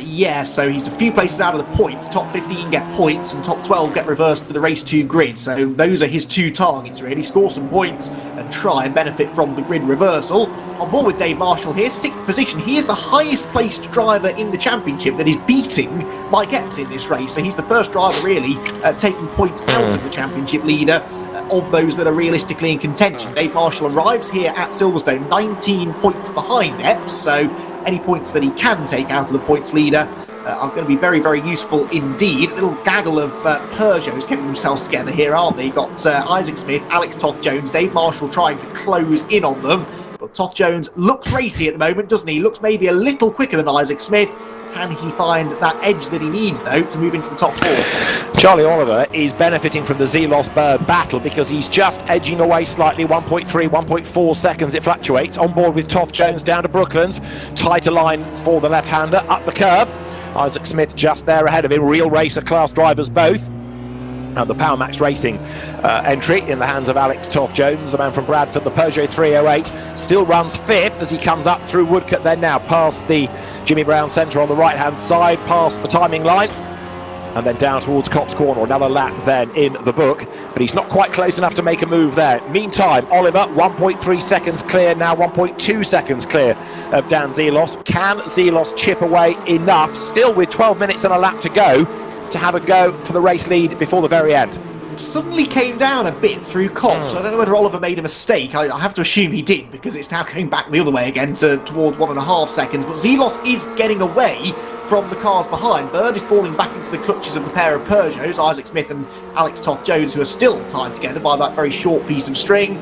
Yeah, so he's a few places out of the points. Top 15 get points and top 12 get reversed for the race 2 grid. So those are his 2 targets, really. Score some points and try and benefit from the grid reversal. On board with Dave Marshall here, 6th position. He is the highest placed driver in the championship that is beating Mike Epps in this race. So he's the first driver, really, taking points out of the championship leader of those that are realistically in contention. Dave Marshall arrives here at Silverstone 19 points behind Epps, so any points that he can take out of the points leader are going to be very, very useful indeed. A little gaggle of Peugeots getting themselves together here, aren't they? You've got Isaac Smith, Alex Toth-Jones, Dave Marshall trying to close in on them. But Toth-Jones looks racy at the moment, doesn't he? Looks maybe a little quicker than Isaac Smith. Can he find that edge that he needs, though, to move into the top 4? Charlie Oliver is benefiting from the Zelos-Bird battle because he's just edging away slightly, 1.3, 1.4 seconds it fluctuates. On board with Toth-Jones down to Brooklands. Tighter line for the left-hander, up the curb. Isaac Smith just there ahead of him. Real racer class drivers both. And the Power Max Racing entry in the hands of Alex Toth-Jones, the man from Bradford, the Peugeot 308, still runs 5th as he comes up through Woodcote then now past the Jimmy Brown Centre on the right-hand side, past the timing line, and then down towards Copse Corner. Another lap then in the book, but he's not quite close enough to make a move there. Meantime, Oliver, 1.3 seconds clear, now 1.2 seconds clear of Dan Zelos. Can Zelos chip away enough, still with 12 minutes and a lap to go, to have a go for the race lead before the very end? suddenly came down a bit through Copse. I don't know whether Oliver made a mistake. I have to assume he did, because it's now going back the other way again towards 1.5 seconds. But Zelos is getting away from the cars behind. Bird is falling back into the clutches of the pair of Peugeots, Isaac Smith and Alex Toth-Jones, who are still tied together by that very short piece of string.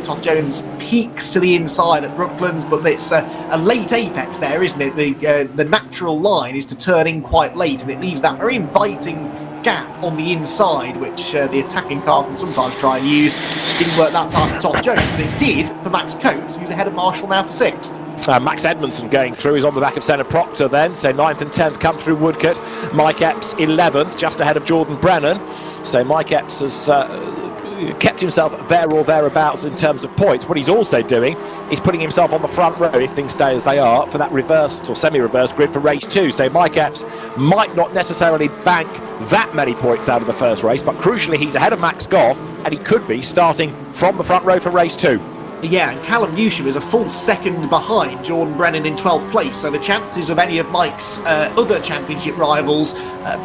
Toth-Jones peaks to the inside at Brooklands, but it's a late apex there, isn't it? The natural line is to turn in quite late, and it leaves that very inviting gap on the inside, which the attacking car can sometimes try and use. It didn't work that time for Toth-Jones, but it did for Max Coates, who's ahead of Marshall now for 6th. Max Edmondson going through, is on the back of Senna Proctor then, so 9th and 10th come through Woodcote. Mike Epps 11th, just ahead of Jordan Brennan. So Mike Epps has kept himself there or thereabouts in terms of points. What he's also doing is putting himself on the front row, if things stay as they are, for that reversed or semi-reversed grid for race 2. So Mike Epps might not necessarily bank that many points out of the first race, but crucially he's ahead of Max Goff, and he could be starting from the front row for race 2. Yeah, and Callum Newsham is a full second behind Jordan Brennan in 12th place, so the chances of any of Mike's other championship rivals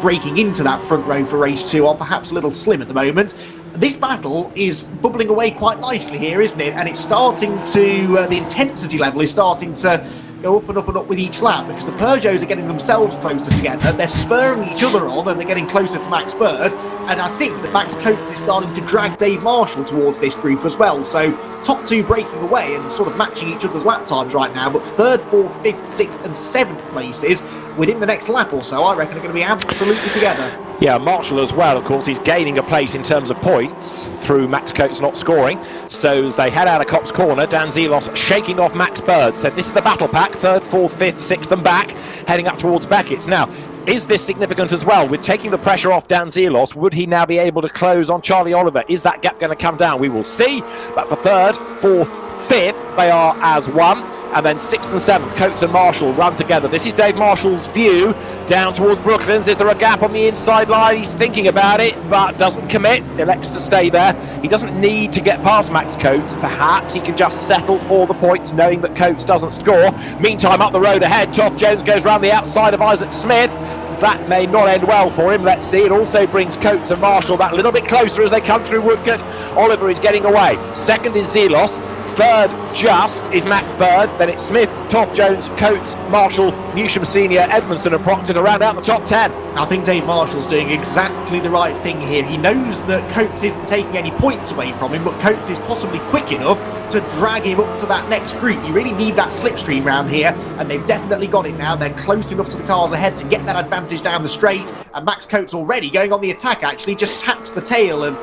breaking into that front row for race 2 are perhaps a little slim at the moment. This battle is bubbling away quite nicely here, isn't it? And it's starting to, the intensity level is starting to go up and up and up with each lap, because the Peugeots are getting themselves closer together, they're spurring each other on, and they're getting closer to Max Bird, and I think that Max Coates is starting to drag Dave Marshall towards this group as well, so top 2 breaking away and sort of matching each other's lap times right now, but 3rd, 4th, 5th, 6th and 7th places within the next lap or so, I reckon, are going to be absolutely together. Yeah, Marshall as well, of course, he's gaining a place in terms of points through Max Coates not scoring. So as they head out of Copse Corner, Dan Zelos shaking off Max Bird. So this is the battle pack, 3rd, 4th, 5th, 6th and back, heading up towards Beckett's. Now, is this significant as well? With taking the pressure off Dan Zelos, would he now be able to close on Charlie Oliver? Is that gap going to come down? We will see. But for 3rd, 4th, 5th, they are as one. And then 6th and 7th, Coates and Marshall run together. This is Dave Marshall's view down towards Brooklands. Is there a gap on the inside line? He's thinking about it, but doesn't commit. Elects to stay there. He doesn't need to get past Max Coates. Perhaps he can just settle for the points, knowing that Coates doesn't score. Meantime, up the road ahead, Toth-Jones goes round the outside of Isaac Smith. That may not end well for him. Let's see. It also brings Coates and Marshall that little bit closer as they come through Woodcote. Oliver is getting away. 2nd is Zelos. 3rd just is Max Bird. Then it's Smith, Toth-Jones, Coates, Marshall, Newsham Senior, Edmondson and Proctor to round out the top 10. I think Dave Marshall's doing exactly the right thing here. He knows that Coates isn't taking any points away from him, but Coates is possibly quick enough to drag him up to that next group. You really need that slipstream round here, and they've definitely got it now. They're close enough to the cars ahead to get that advantage down the straight, and Max Coates already going on the attack, actually just taps the tail of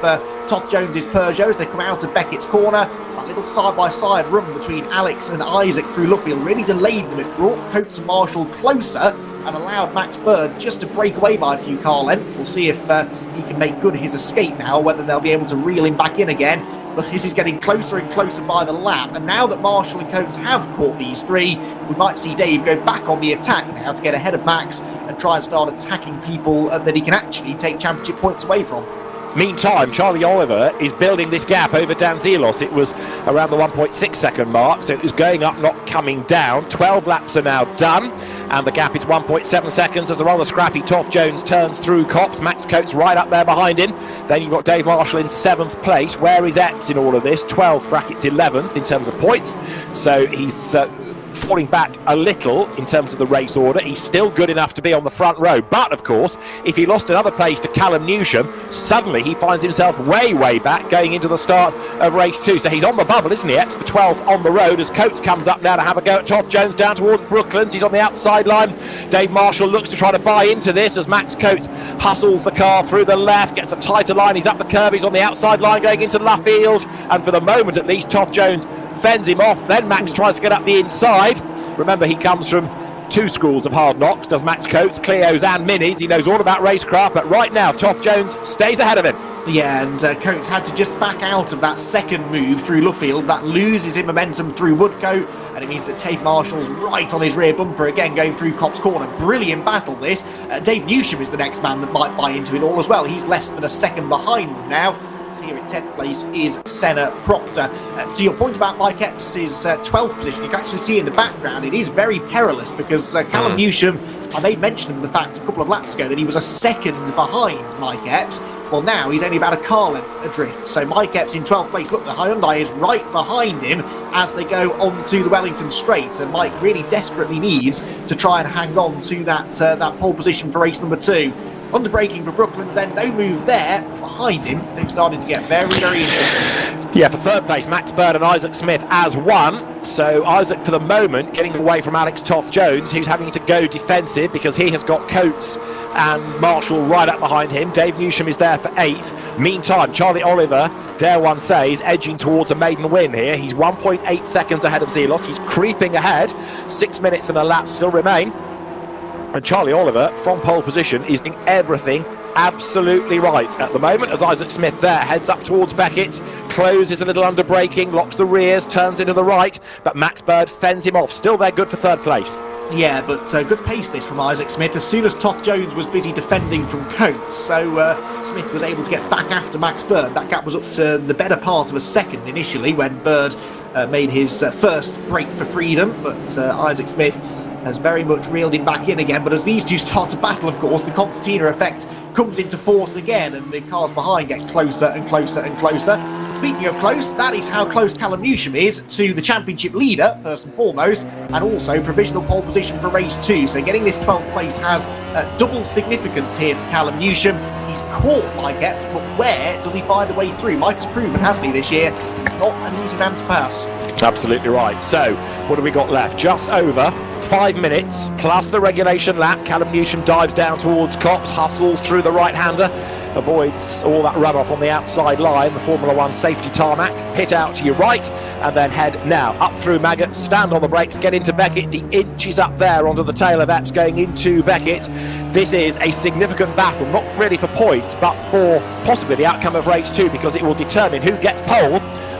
Toth-Jones's Peugeot as they come out of Beckett's corner. That little side-by-side run between Alex and Isaac through Luffield really delayed them. It brought Coates and Marshall closer and allowed Max Bird just to break away by a few car lengths. We'll see if he can make good his escape now, whether they'll be able to reel him back in again. But this is getting closer and closer by the lap, and now that Marshall and Coates have caught these three, we might see Dave go back on the attack now to get ahead of Max and try and start attacking people that he can actually take championship points away from. Meantime, Charlie Oliver is building this gap over Dan Zelos. It was around the 1.6 second mark, so it was going up, not coming down. 12 laps are now done, and the gap is 1.7 seconds as a rather scrappy Toth-Jones turns through Copse. Max Coates right up there behind him. Then you've got Dave Marshall in 7th place. Where is Epps in all of this? 12th brackets 11th in terms of points, so he's falling back a little in terms of the race order. He's still good enough to be on the front row, but of course if he lost another place to Callum Newsham, suddenly he finds himself way back going into the start of race 2. So he's on the bubble, isn't he, Epps, for 12th on the road as Coates comes up now to have a go at Toth-Jones down towards Brooklands. He's on the outside line. Dave Marshall looks to try to buy into this as Max Coates hustles the car through the left, gets a tighter line. He's up the curb, he's on the outside line going into Luffield, and for the moment at least Toth-Jones fends him off. Then Max tries to get up the inside. Remember, he comes from 2 schools of hard knocks, does Max Coates, Clios and Minis. He knows all about racecraft, but right now Toth-Jones stays ahead of him. Yeah, and Coates had to just back out of that second move through Luffield. That loses him momentum through Woodcote, and it means that Dave Marshall's right on his rear bumper again going through Copse Corner. Brilliant battle this. Dave Newsham is the next man that might buy into it all as well. He's less than a second behind them now. Here in 10th place is Senna Proctor. To your point about Mike Epps' 12th position, you can actually see in the background it is very perilous because Callum Newsham, I made mention of the fact a couple of laps ago that he was a second behind Mike Epps. Well, now he's only about a car length adrift. So Mike Epps in 12th place. Look, the Hyundai is right behind him as they go onto the Wellington Straight. And Mike really desperately needs to try and hang on to that pole position for race number 2. Under braking for Brooklands, then no move there. Behind him, things started to get very, very interesting. Yeah, for third place, Max Bird and Isaac Smith as one. So Isaac, for the moment, getting away from Alex Toth-Jones, who's having to go defensive because he has got Coates and Marshall right up behind him. Dave Newsham is there for 8th. Meantime, Charlie Oliver, dare one say, is edging towards a maiden win here. He's 1.8 seconds ahead of Zelos. He's creeping ahead. 6 minutes and a lap still remain. And Charlie Oliver, from pole position, is doing everything absolutely right at the moment as Isaac Smith there heads up towards Beckett, closes a little under braking, locks the rears, turns into the right, but Max Bird fends him off. Still there, good for third place. Yeah, but good pace this from Isaac Smith as soon as Toth-Jones was busy defending from Coates. So Smith was able to get back after Max Bird. That gap was up to the better part of a second initially when Bird made his first break for freedom, but Isaac Smith has very much reeled him back in again. But as these two start to battle, of course, the concertina effect comes into force again and the cars behind get closer and closer and closer. Speaking of close, that is how close Callum Newsham is to the championship leader, first and foremost, and also provisional pole position for race 2. So getting this 12th place has double significance here for Callum Newsham. He's caught Mike Epps, but where does he find a way through? Mike has proven, hasn't he, this year? Not an easy man to pass. Absolutely right. So, what have we got left? Just over 5 minutes, plus the regulation lap. Callum Newsham dives down towards Cox, hustles through the right-hander, avoids all that runoff on the outside line, the Formula 1 safety tarmac, pit out to your right, and then head now up through Maggot, stand on the brakes, get into Beckett. He inches up there onto the tail of Epps going into Beckett. This is a significant battle, not really for points, but for possibly the outcome of race 2, because it will determine who gets pole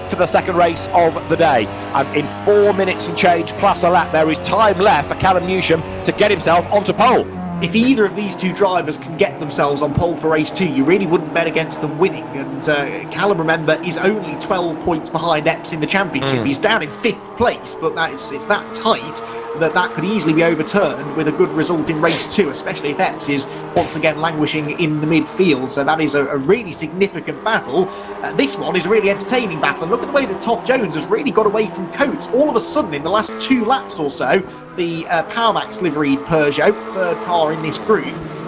for the second race of the day. And in 4 minutes and change plus a lap, there is time left for Callum Newsham to get himself onto pole. If either of these two drivers can get themselves on pole for race 2, you really wouldn't bet against them winning. And Callum, remember, is only 12 points behind Epps in the championship. He's down in 5th place, but it's that tight that could easily be overturned with a good result in race 2, especially if Epps is once again languishing in the midfield. So that is a really significant battle. This one is a really entertaining battle. And look at the way that Toth-Jones has really got away from Coates. All of a sudden, in the last 2 laps or so, the Powermax liveried Peugeot, third car in this group,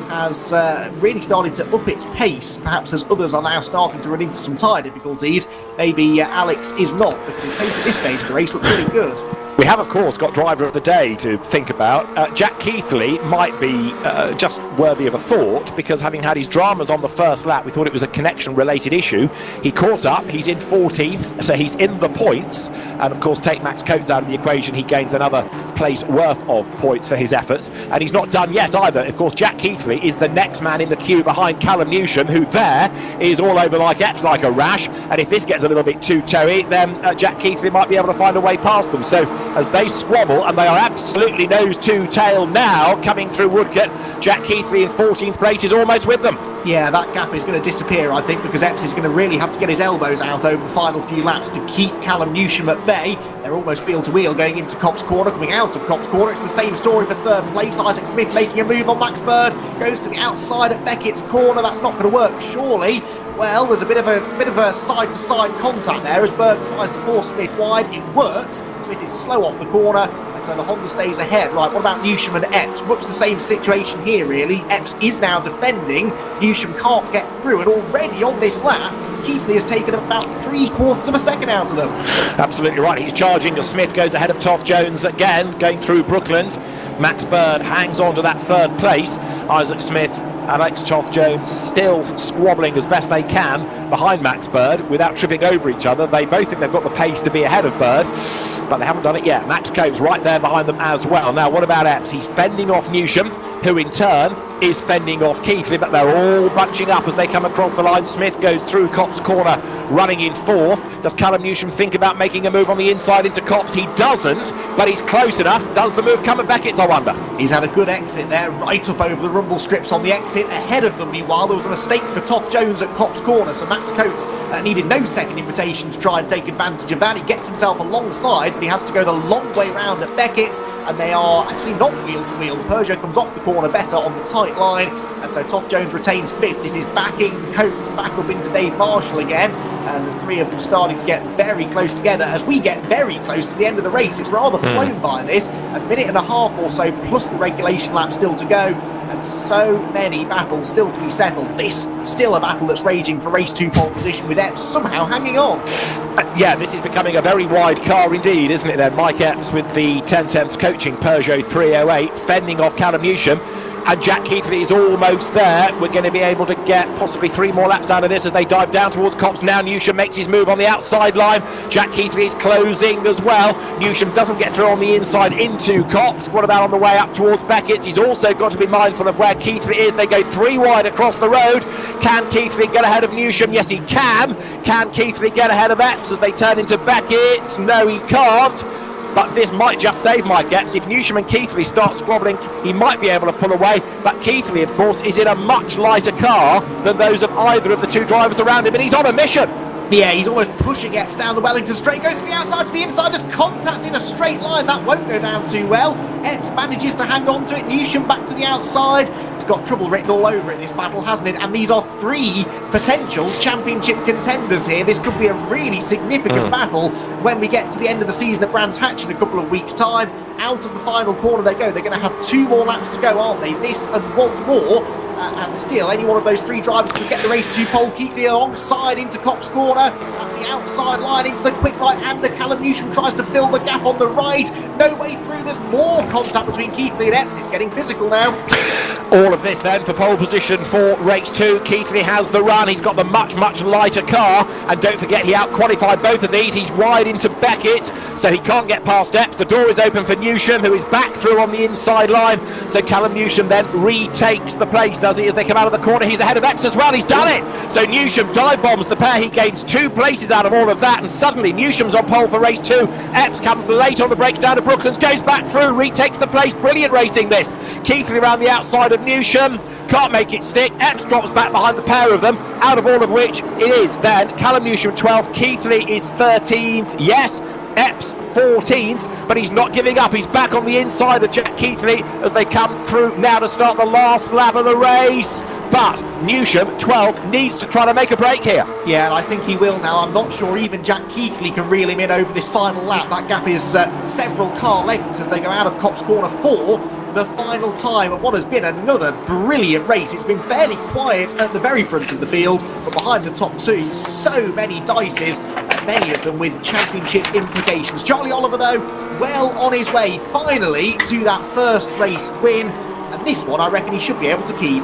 has really started to up its pace, perhaps as others are now starting to run into some tyre difficulties. Maybe Alex is not, because his pace at this stage of the race looks really good. We have, of course, got driver of the day to think about. Jack Keithley might be just worthy of a thought, because having had his dramas on the first lap, we thought it was a connection-related issue. He caught up, he's in 14th, so he's in the points. And, of course, take Max Coates out of the equation, he gains another place worth of points for his efforts. And he's not done yet either. Of course, Jack Keithley is the next man in the queue behind Callum Newsham, who there is all over Mike Epps like a rash. And if this gets a little bit too toey, then Jack Keithley might be able to find a way past them. So, as they squabble, and they are absolutely nose to tail now coming through Woodcote, Jack Keithley in 14th place is almost with them. Yeah, that gap is going to disappear, I think, because Epps is going to really have to get his elbows out over the final few laps to keep Callum Newsham at bay. They're almost wheel to wheel going into Copse Corner, coming out of Copse Corner. It's the same story for third place. Isaac Smith making a move on Max Bird, goes to the outside at Beckett's corner. That's not going to work, surely. Well, there's a bit of a side-to-side contact there as Bird tries to force Smith wide. It worked. Smith is slow off the corner, and so the Honda stays ahead. Right, what about Newsham and Epps? Much the same situation here, really. Epps is now defending. Newsham can't get through, and already on this lap, Keithley has taken about 3/4 of a second out of them. Absolutely right. He's charging as Smith goes ahead of Toth-Jones again, going through Brooklands. Max Bird hangs on to that third place. Isaac Smith, Alex Toth-Jones still squabbling as best they can behind Max Bird without tripping over each other. They both think they've got the pace to be ahead of Bird, but they haven't done it yet. Max Coates right there behind them as well. Now, what about Epps? He's fending off Newsham, who in turn is fending off Keithley, but they're all bunching up as they come across the line. Smith goes through Copse Corner, running in 4th. Does Callum Newsham think about making a move on the inside into Copse? He doesn't, but he's close enough. Does the move come at Beckett's, I wonder? He's had a good exit there, right up over the rumble strips on the exit. Ahead of them, meanwhile, there was a mistake for Toth-Jones at Copse Corner, so Max Coates needed no second invitation to try and take advantage of that. He gets himself alongside, but he has to go the long way round at Beckett's, and they are actually not wheel to wheel. The Peugeot comes off the corner corner better on the tight line, and so Toff Jones retains 5th. This is backing Coates back up into Dave Marshall again, and the three of them starting to get very close together as we get very close to the end of the race. It's rather flown by this, a minute and a half or so plus the regulation lap still to go, and so many battles still to be settled. This still a battle that's raging for race 2 pole position, with Epps somehow hanging on. Yeah, this is becoming a very wide car indeed, isn't it then? Mike Epps with the 10/10 coaching Peugeot 308 fending off Callum Newsham, and Jack Keithley is almost there. We're going to be able to get possibly 3 more laps out of this as they dive down towards Copse. Now Newsham makes his move on the outside line. Jack Keithley is closing as well. Newsham doesn't get through on the inside into Copse. What about on the way up towards Beckett's? He's also got to be mindful of where Keithley is. They go 3 wide across the road. Can Keithley get ahead of Newsham? Yes, he can. Can Keithley get ahead of Epps as they turn into Beckett's? No, he can't. But this might just save Mike Epps. If Newsham and Keithley start squabbling, he might be able to pull away. But Keithley, of course, is in a much lighter car than those of either of the 2 drivers around him, and he's on a mission. Yeah, he's almost pushing Epps down the Wellington straight, goes to the outside, to the inside, there's contact in a straight line, that won't go down too well. Epps manages to hang on to it, Newsham back to the outside. It's got trouble written all over it, this battle, hasn't it? And these are 3 potential championship contenders here. This could be a really significant battle when we get to the end of the season at Brands Hatch in a couple of weeks' time. Out of the final corner they go. They're going to have 2 more laps to go, aren't they? This and 1 more. And still, any one of those 3 drivers could get the race 2 pole. Keithley alongside into Copse corner. That's the outside line into the quick right-hander. Callum Newsham tries to fill the gap on the right. No way through. There's more contact between Keithley and Epps. It's getting physical now. All of this then for pole position for race 2. Keithley has the run. He's got the much lighter car. And don't forget, he out-qualified both of these. He's wide into Beckett, so he can't get past Epps. The door is open for Newsham, who is back through on the inside line. So Callum Newsham then retakes the place, does he, as they come out of the corner. He's ahead of Epps as well. He's done it. So Newsham dive bombs the pair. He gains 2 places out of all of that, and suddenly Newsham's on pole for race 2. Epps comes late on the brakes down to Brooklands, goes back through, retakes the place. Brilliant racing this. Keithley around the outside of Newsham, can't make it stick. Epps drops back behind the pair of them, out of all of which it is then Callum Newsham 12th, Keithley is 13th. Yes, Epps 14th, but he's not giving up. He's back on the inside of Jack Keithley as they come through now to start the last lap of the race. But Newsham, 12, needs to try to make a break here. Yeah, and I think he will now. I'm not sure even Jack Keithley can reel him in over this final lap. That gap is several car lengths as they go out of Copse corner for the final time of what has been another brilliant race. It's been fairly quiet at the very front of the field, but behind the top 2, so many dices, and many of them with championship implications. Charlie Oliver, though, well on his way finally to that first race win. And this one, I reckon he should be able to keep.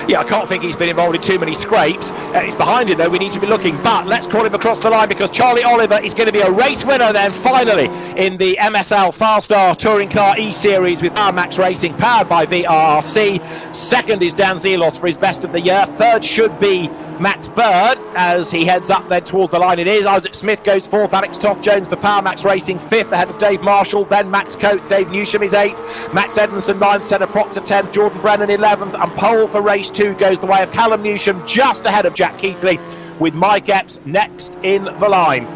Yeah, I can't think he's been involved in too many scrapes. It's behind him, though. We need to be looking. But let's call him across the line, because Charlie Oliver is going to be a race winner then, finally, in the MSL FastR Touring Car eSeries with Power Max Racing, powered by VRRC. Second is Dan Zelos for his best of the year. Third should be Max Bird as he heads up then towards the line. It is Isaac Smith goes 4th, Alex Toff Jones for Power Max Racing 5th, ahead of Dave Marshall, then Max Coates. Dave Newsham is 8th, Max Edmondson 9th, Senna Proctor 10th, Jordan Brennan 11th, and pole for race 2 goes the way of Callum Newsham, just ahead of Jack Keithley, with Mike Epps next in the line.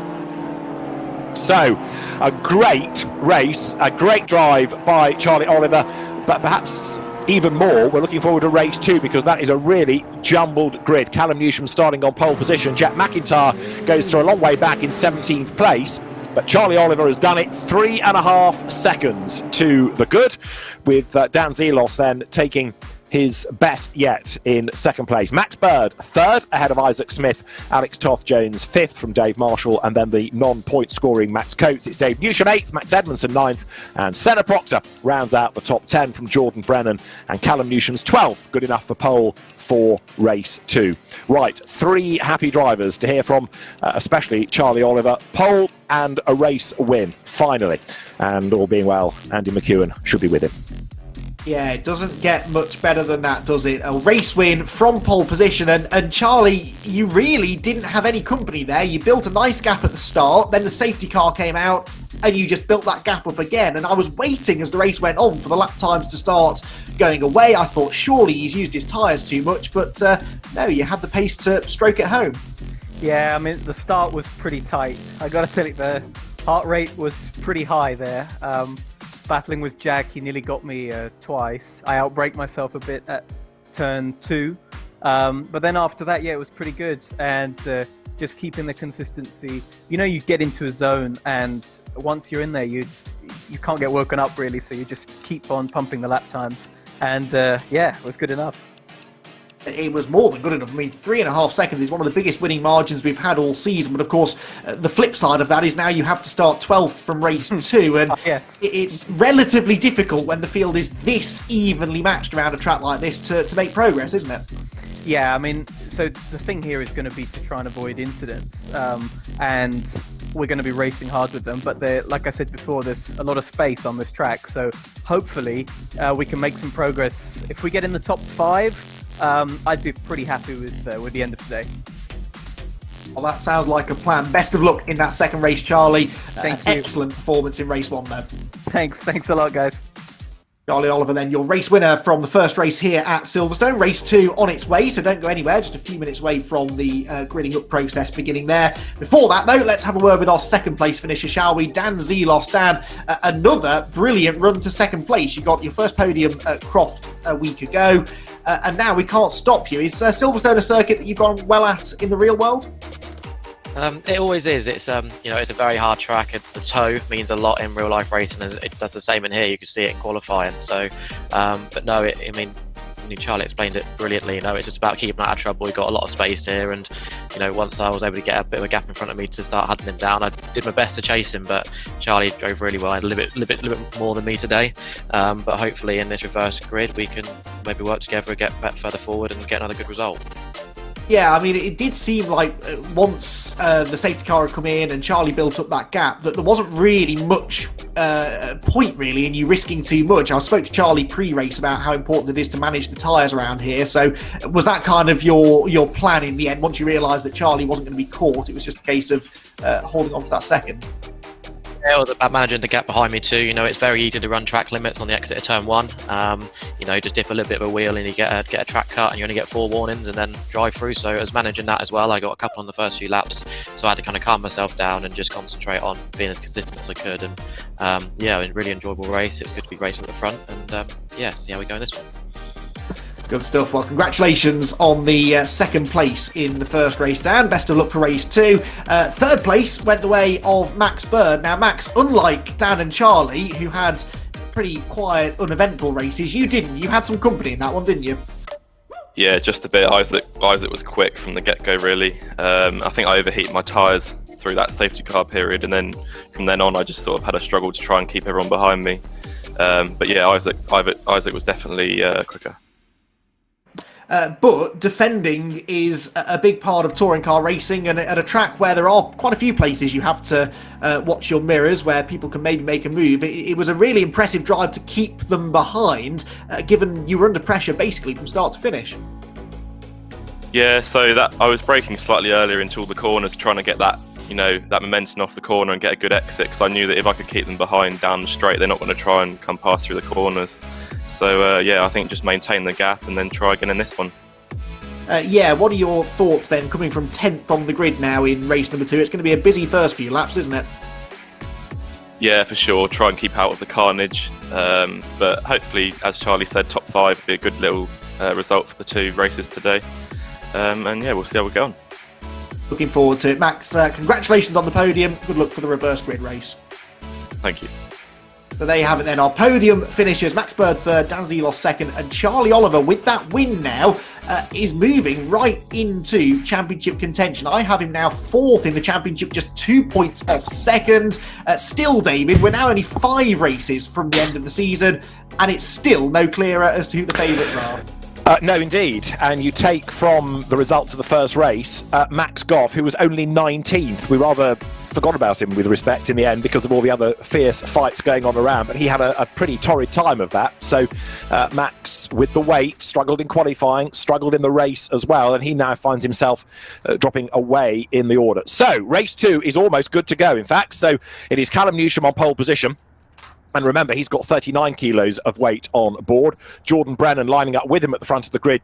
So, a great race, a great drive by Charlie Oliver, but perhaps even more, we're looking forward to race 2, because that is a really jumbled grid. Callum Newsham starting on pole position. Jack McIntyre goes through a long way back in 17th place. But Charlie Oliver has done it 3.5 seconds to the good, with Dan Zelos then taking his best yet in second place. Max Bird third, ahead of Isaac Smith. Alex Toth Jones 5th from Dave Marshall, and then the non-point scoring Max Coates. It's Dave Newsham 8th, Max Edmondson 9th, and Senna Proctor rounds out the top 10 from Jordan Brennan, and Callum Newsham's 12th, good enough for pole for race 2. Right, 3 happy drivers to hear from, especially Charlie Oliver. Pole and a race win, finally. And all being well, Andy McEwan should be with him. Yeah, it doesn't get much better than that, does it? A race win from pole position, and Charlie, you really didn't have any company there. You built a nice gap at the start, then the safety car came out, and you just built that gap up again. And I was waiting as the race went on for the lap times to start going away. I thought surely he's used his tyres too much, but no, you had the pace to stroke it home. Yeah, I mean, the start was pretty tight. I got to tell you, the heart rate was pretty high there. battling with Jack. He nearly got me twice. I outbraked myself a bit at turn 2. But then after that, yeah, it was pretty good. And just keeping the consistency. You know, you get into a zone, and once you're in there, you can't get woken up really. So you just keep on pumping the lap times. And yeah, it was good enough. It was more than good enough. I mean, 3.5 seconds is one of the biggest winning margins we've had all season. But of course, the flip side of that is now you have to start 12th from race 2. And yes. It's relatively difficult when the field is this evenly matched around a track like this to make progress, isn't it? Yeah, I mean, so the thing here is going to be to try and avoid incidents. And we're going to be racing hard with them. But like I said before, there's a lot of space on this track. So hopefully we can make some progress. If we get in the top 5, I'd be pretty happy with the end of today. Well, that sounds like a plan. Best of luck in that second race, Charlie. Thank you. Excellent performance in race 1, though. Thanks a lot, guys. Charlie Oliver, then, your race winner from the first race here at Silverstone. Race 2 on its way, so don't go anywhere. Just a few minutes away from the gridding up process beginning there. Before that, though, let's have a word with our second place finisher, shall we? Dan Zelos. Dan, another brilliant run to second place. You got your first podium at Croft a week ago. And now we can't stop you. Is Silverstone a circuit that you've gone well at in the real world? It always is. It's you know, it's a very hard track. The toe means a lot in real life racing, as it does the same in here. You can see it in qualifying. So, but no, I mean, Charlie explained it brilliantly. You know, it's just about keeping out of trouble. We've got a lot of space here, and you know, once I was able to get a bit of a gap in front of me to start hunting him down, I did my best to chase him. But Charlie drove really well. I had a little bit more than me today. But hopefully, in this reverse grid, we can maybe work together, get further forward, and get another good result. Yeah, I mean, it did seem like once the safety car had come in and Charlie built up that gap, that there wasn't really much point, really, in you risking too much. I spoke to Charlie pre-race about how important it is to manage the tyres around here. So was that kind of your plan in the end? Once you realised that Charlie wasn't going to be caught, it was just a case of holding on to that second? Yeah, it was about managing the gap behind me too. You know, it's very easy to run track limits on the exit of turn 1. You know, just dip a little bit of a wheel and you get a track cut, and you only get 4 warnings and then drive through. So I was managing that as well. I got a couple on the first few laps, so I had to kind of calm myself down and just concentrate on being as consistent as I could. And yeah, a really enjoyable race. It was good to be racing at the front, and yeah, see how we go in this one. Good stuff. Well, congratulations on the second place in the first race, Dan. Best of luck for race 2. Third place went the way of Max Bird. Now, Max, unlike Dan and Charlie, who had pretty quiet, uneventful races, you didn't. You had some company in that one, didn't you? Yeah, just a bit. Isaac was quick from the get-go, really. I think I overheated my tyres through that safety car period, and then from then on, I just sort of had a struggle to try and keep everyone behind me. But yeah, Isaac was definitely quicker. But defending is a big part of touring car racing, and at a track where there are quite a few places you have to watch your mirrors, where people can maybe make a move. It was a really impressive drive to keep them behind, given you were under pressure basically from start to finish. Yeah, so that I was braking slightly earlier into all the corners, trying to get that, you know, that momentum off the corner and get a good exit, because I knew that if I could keep them behind down the straight, they're not going to try and come past through the corners. So yeah, I think just maintain the gap and then try again in this one. Yeah, what are your thoughts then, coming from 10th on the grid now in race number 2? It's going to be a busy first few laps, isn't it? Yeah, for sure. Try and keep out of the carnage. But hopefully, as Charlie said, top 5 would be a good little result for the 2 races today. And yeah, we'll see how we go on. Looking forward to it. Max, congratulations on the podium. Good luck for the reverse grid race. Thank you. So there you have it then, our podium finishers. Max Bird third, Dan Zelos second, and Charlie Oliver, with that win now, is moving right into championship contention. I have him now 4th in the championship, just 2 points off second. Still, David, we're now only 5 races from the end of the season, and it's still no clearer as to who the favourites are. No, indeed. And you take from the results of the first race, Max Goff, who was only 19th. We rather forgot about him with respect in the end because of all the other fierce fights going on around, but he had a pretty torrid time of that. So Max, with the weight, struggled in qualifying, struggled in the race as well, and he now finds himself dropping away in the order. So race 2 is almost good to go, in fact. So it is Callum Newsham on pole position. And remember, he's got 39 kilos of weight on board. Jordan Brennan lining up with him at the front of the grid,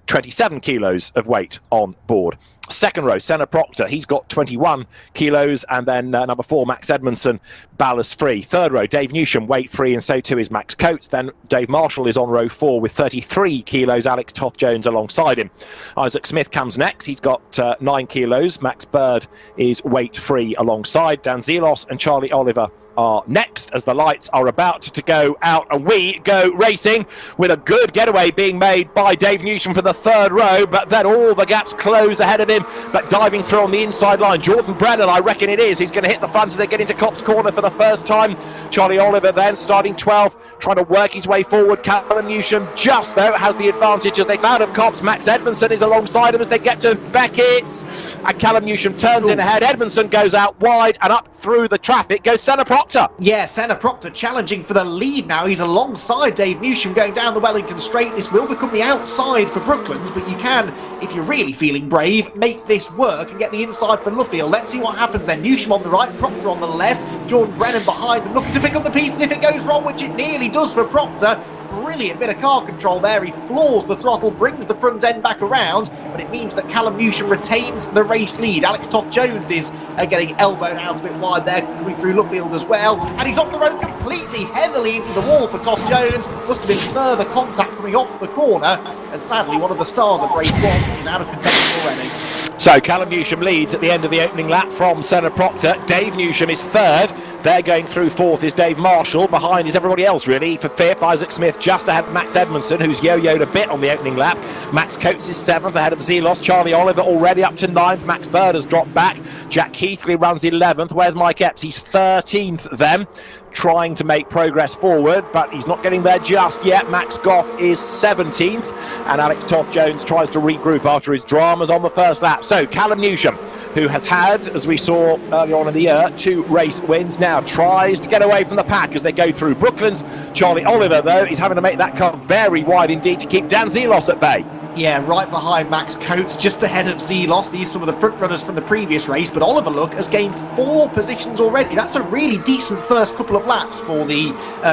27 kilos of weight on board. Second row, Senna Proctor, he's got 21 kilos, and then number 4, Max Edmondson, ballast free. Third row, Dave Newsham, weight free, and so too is Max Coates. Then Dave Marshall is on row 4 with 33 kilos, Alex Toth-Jones alongside him. Isaac Smith comes next, he's got 9 kilos. Max Bird is weight free alongside. Dan Zelos and Charlie Oliver are next as the lights are about to go out, and we go racing with a good getaway being made by Dave Newsham for the third row, but then all the gaps close ahead of him. But diving through on the inside line, Jordan Brennan, I reckon it is. He's going to hit the front as they get into Copse Corner for the first time. Charlie Oliver then starting 12th, trying to work his way forward. Callum Newsham just, though, has the advantage as they come out of Copse. Max Edmondson is alongside him as they get to Beckett. And Callum Newsham turns in ahead. Edmondson goes out wide, and up through the traffic goes Senna Proctor. Yeah, Senna Proctor challenging for the lead now. He's alongside Dave Newsham going down the Wellington Straight. This will become the outside for Brooklands, but you can, if you're really feeling brave, make this work and get the inside for Luffield. Let's see what happens then. Newsham on the right, Proctor on the left, Jordan Brennan behind them, looking to pick up the pieces if it goes wrong, which it nearly does for Proctor. Brilliant bit of car control there. He floors the throttle, brings the front end back around, but it means that Callum Newsham retains the race lead. Alex Toth-Jones is getting elbowed out a bit wide there, coming through Luffield as well, and he's off the road completely, heavily into the wall for Toth-Jones. Must have been further contact coming off the corner, and sadly one of the stars of race 1 is out of contention already. So Callum Newsham leads at the end of the opening lap from Senna Proctor. Dave Newsham is third. They're going through fourth is Dave Marshall. Behind is everybody else really. For fifth, Isaac Smith just ahead of Max Edmondson, who's yo-yoed a bit on the opening lap. Max Coates is seventh ahead of Zelos. Charlie Oliver already up to ninth. Max Bird has dropped back. Jack Heathley runs 11th. Where's Mike Epps? He's 13th then, trying to make progress forward, but he's not getting there just yet. Max Goff is 17th, and Alex Toth-Jones tries to regroup after his dramas on the first lap. So Callum Newsham, who has had, as we saw earlier on in the year, 2 race wins, now tries to get away from the pack as they go through Brooklands. Charlie Oliver, though, is having to make that car very wide indeed to keep Dan Zelos at bay. Yeah, right behind Max Coates, just ahead of Zelos. These are some of the front runners from the previous race, but Oliver, look, has gained 4 positions already. That's a really decent first couple of laps for the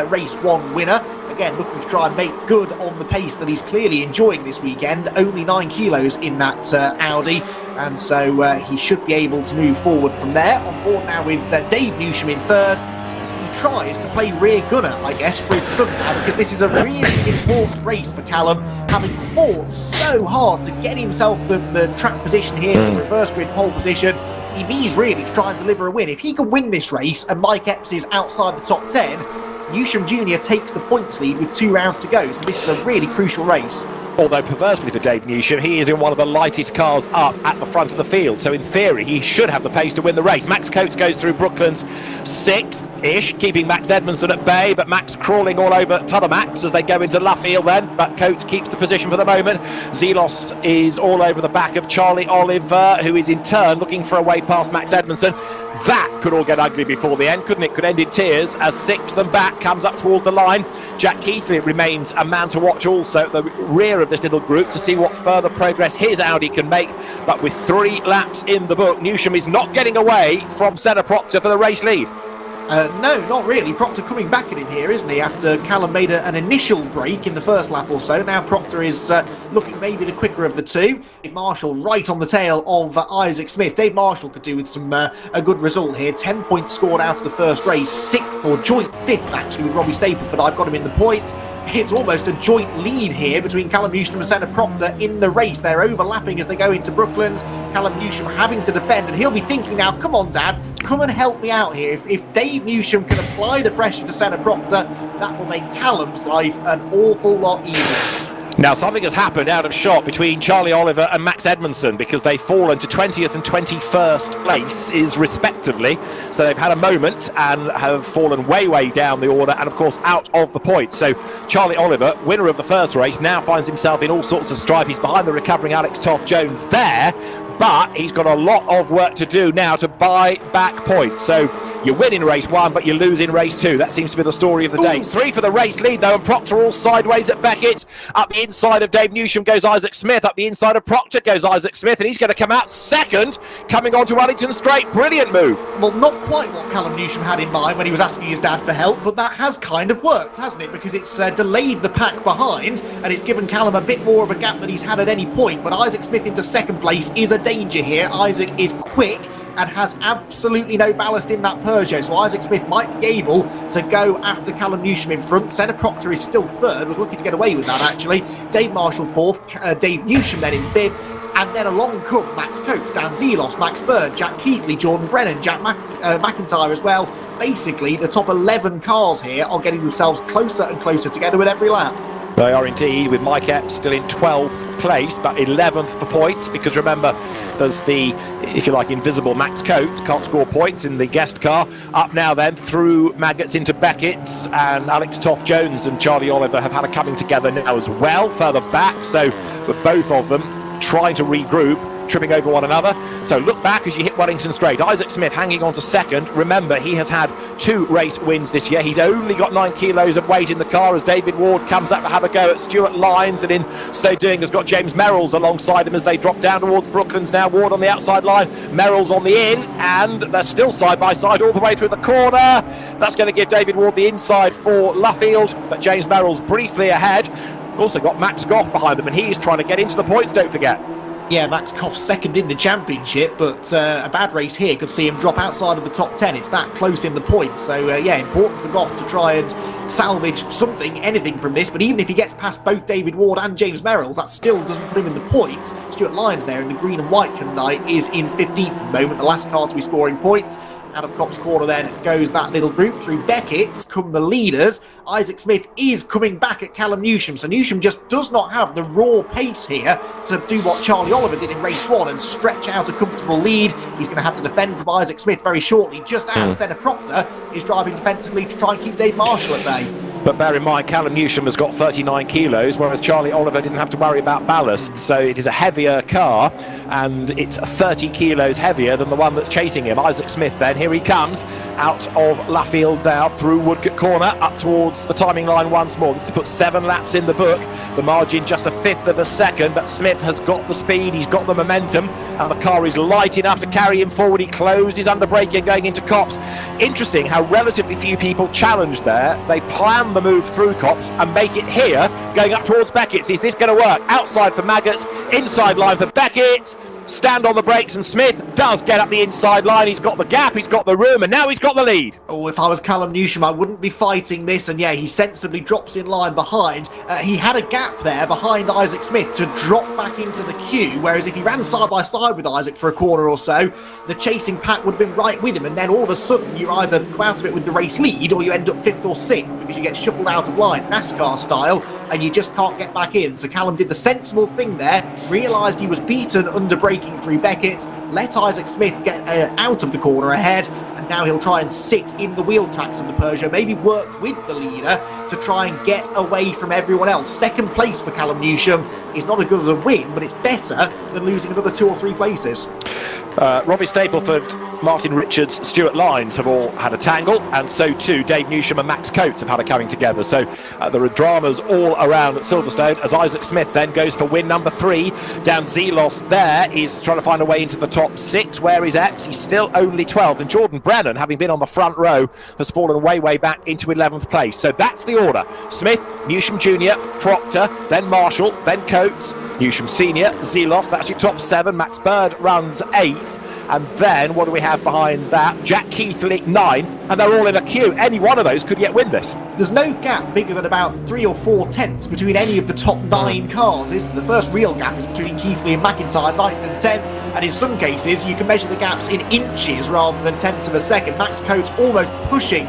race 1 winner. Again, looking to try and make good on the pace that he's clearly enjoying this weekend. Only 9 kilos in that Audi, and so he should be able to move forward from there. On board now with Dave Newsham in third. He tries to play rear gunner, I guess, for his son now, because this is a really important race for Callum, having fought so hard to get himself the track position here in the first grid pole position. He needs really to try and deliver a win. If he can win this race and Mike Epps is outside the top 10, Newsham Jr. takes the points lead with 2 rounds to go, so this is a really crucial race. Although perversely for Dave Newsham, he is in one of the lightest cars up at the front of the field, so in theory he should have the pace to win the race. Max Coates goes through Brooklands 6th-ish, keeping Max Edmondson at bay, but Max crawling all over Tudor-Max as they go into Luffield then, but Coates keeps the position for the moment. Zelos is all over the back of Charlie Oliver, who is in turn looking for a way past Max Edmondson. That could all get ugly before the end, couldn't it? Could end in tears as 6th and back comes up toward the line. Jack Heathley remains a man to watch also at the rear of this little group to see what further progress his Audi can make, but with 3 laps in the book, Newsham is not getting away from Senna Proctor for the race lead. No, not really. Proctor coming back at him here, isn't he? After Callum made an initial break in the first lap or so, now Proctor is looking maybe the quicker of the 2. Dave Marshall right on the tail of Isaac Smith. Dave Marshall could do with some a good result here. 10 points scored out of the first race, 6th or joint 5th actually with Robbie Stapleford. I've got him in the points. It's almost a joint lead here between Callum Newsham and Senna Proctor in the race. They're overlapping as they go into Brooklands. Callum Newsham having to defend, and he'll be thinking now, come on, Dad, come and help me out here. If Dave Newsham can apply the pressure to Senna Proctor, that will make Callum's life an awful lot easier. Now something has happened out of shot between Charlie Oliver and Max Edmondson, because they've fallen to 20th and 21st places respectively, so they've had a moment and have fallen way down the order and of course out of the points. So Charlie Oliver, winner of the first race, now finds himself in all sorts of strife. He's behind the recovering Alex Toth-Jones there, but he's got a lot of work to do now to buy back points. So you win in race 1 but you lose in race 2. That seems to be the story of the day. It's 3 for the race lead though, and Proctor all sideways at Beckett. Up the inside of Dave Newsham goes Isaac Smith. Up the inside of Proctor goes Isaac Smith, and he's going to come out second, coming onto Wellington Straight. Brilliant move. Well, not quite what Callum Newsham had in mind when he was asking his dad for help, but that has kind of worked, hasn't it? Because it's delayed the pack behind, and it's given Callum a bit more of a gap than he's had at any point. But Isaac Smith into second place is a danger here. Isaac is quick and has absolutely no ballast in that Peugeot, so Isaac Smith might be able to go after Callum Newsham in front. Senna Proctor is still third, was lucky to get away with that actually. Dave Marshall fourth, Dave Newsham then in fifth, and then along come Max Coates, Dan Zelos, Max Bird, Jack Keithley, Jordan Brennan, Jack McIntyre as well. Basically, the top 11 cars here are getting themselves closer and closer together with every lap. They are indeed, with Mike Epps still in 12th place, but 11th for points, because remember, there's the, if you like, invisible Max Coates, can't score points in the guest car. Up now then, through Maggots into Beckett's, and Alex Toth-Jones and Charlie Oliver have had a coming together now as well, further back, so with both of them trying to regroup, tripping over one another. So look back as you hit Wellington Straight. Isaac Smith hanging on to second. Remember, he has had 2 race wins this year. He's only got 9 kilos of weight in the car as David Ward comes up to have a go at Stuart Lyons, and in so doing has got James Merrills alongside him as they drop down towards Brooklands now. Ward on the outside line, Merrills on the in, and they're still side by side all the way through the corner. That's going to give David Ward the inside for Luffield, but James Merrills briefly ahead. We've also got Max Goff behind them, and he's trying to get into the points, don't forget. Yeah, Max Koff's second in the championship, but a bad race here could see him drop outside of the top 10. It's that close in the points. So, yeah, important for Goff to try and salvage something, anything from this. But even if he gets past both David Ward and James Merrills, that still doesn't put him in the points. Stuart Lyons there in the green and white Hyundai is in 15th at the moment, the last car to be scoring points. Out of Copse Corner then goes that little group. Through Beckett's come the leaders. Isaac Smith is coming back at Callum Newsham, so Newsham just does not have the raw pace here to do what Charlie Oliver did in race 1 and stretch out a comfortable lead. He's going to have to defend from Isaac Smith very shortly, just as Senna Proctor is driving defensively to try and keep Dave Marshall at bay. But bear in mind, Callum Newsham has got 39 kilos, whereas Charlie Oliver didn't have to worry about ballast. So it is a heavier car, and it's 30 kilos heavier than the one that's chasing him. Isaac Smith then, here he comes, out of Luffield now, through Woodcote Corner, up towards the timing line once more. This to put 7 laps in the book. The margin just a fifth of a second, but Smith has got the speed, he's got the momentum, and the car is light enough to carry him forward. He closes under braking going into Copse. Interesting how relatively few people challenge there. They plan the move through Copse and make it here, going up towards Beckett's. Is this going to work? Outside for Maggots, inside line for Beckett's. Stand on the brakes, and Smith does get up the inside line. He's got the gap, he's got the room, and now he's got the lead. Oh, if I was Callum Newsham, I wouldn't be fighting this, and yeah, he sensibly drops in line behind. He had a gap there behind Isaac Smith to drop back into the queue, whereas if he ran side by side with Isaac for a corner or so, the chasing pack would have been right with him, and then all of a sudden you either go out of it with the race lead, or you end up 5th or 6th because you get shuffled out of line, NASCAR style, and you just can't get back in. So Callum did the sensible thing there, realised he was beaten under braking through Beckett, let Isaac Smith get out of the corner ahead, and now he'll try and sit in the wheel tracks of the Peugeot, maybe work with the leader to try and get away from everyone else. Second place for Callum Newsham is not as good as a win, but it's better than losing another 2 or 3 places. Robbie Stapleford, Martin Richards, Stuart Lyons have all had a tangle, and so too Dave Newsham and Max Coates have had a coming together. So there are dramas all around at Silverstone as Isaac Smith then goes for win number 3. Dan Zelos there is trying to find a way into the top 6. Where is Epps? He's still only 12th, and Jordan Brennan, having been on the front row, has fallen way back into 11th place. So that's the order. Smith, Newsham Jr., Proctor, then Marshall, then Coates, Newsham Senior, Zelos, that's your top 7. Max Bird runs 8th, and then what do we have behind that? Jack Keithley 9th, and they're all in a queue. Any one of those could yet win this. There's no gap bigger than about 3 or 4 tenths between any of the top 9 cars. The first real gap is between Keithley and McIntyre, 9th and 10th, and in some cases you can measure the gaps in inches rather than tenths of a second. Max Coates almost pushing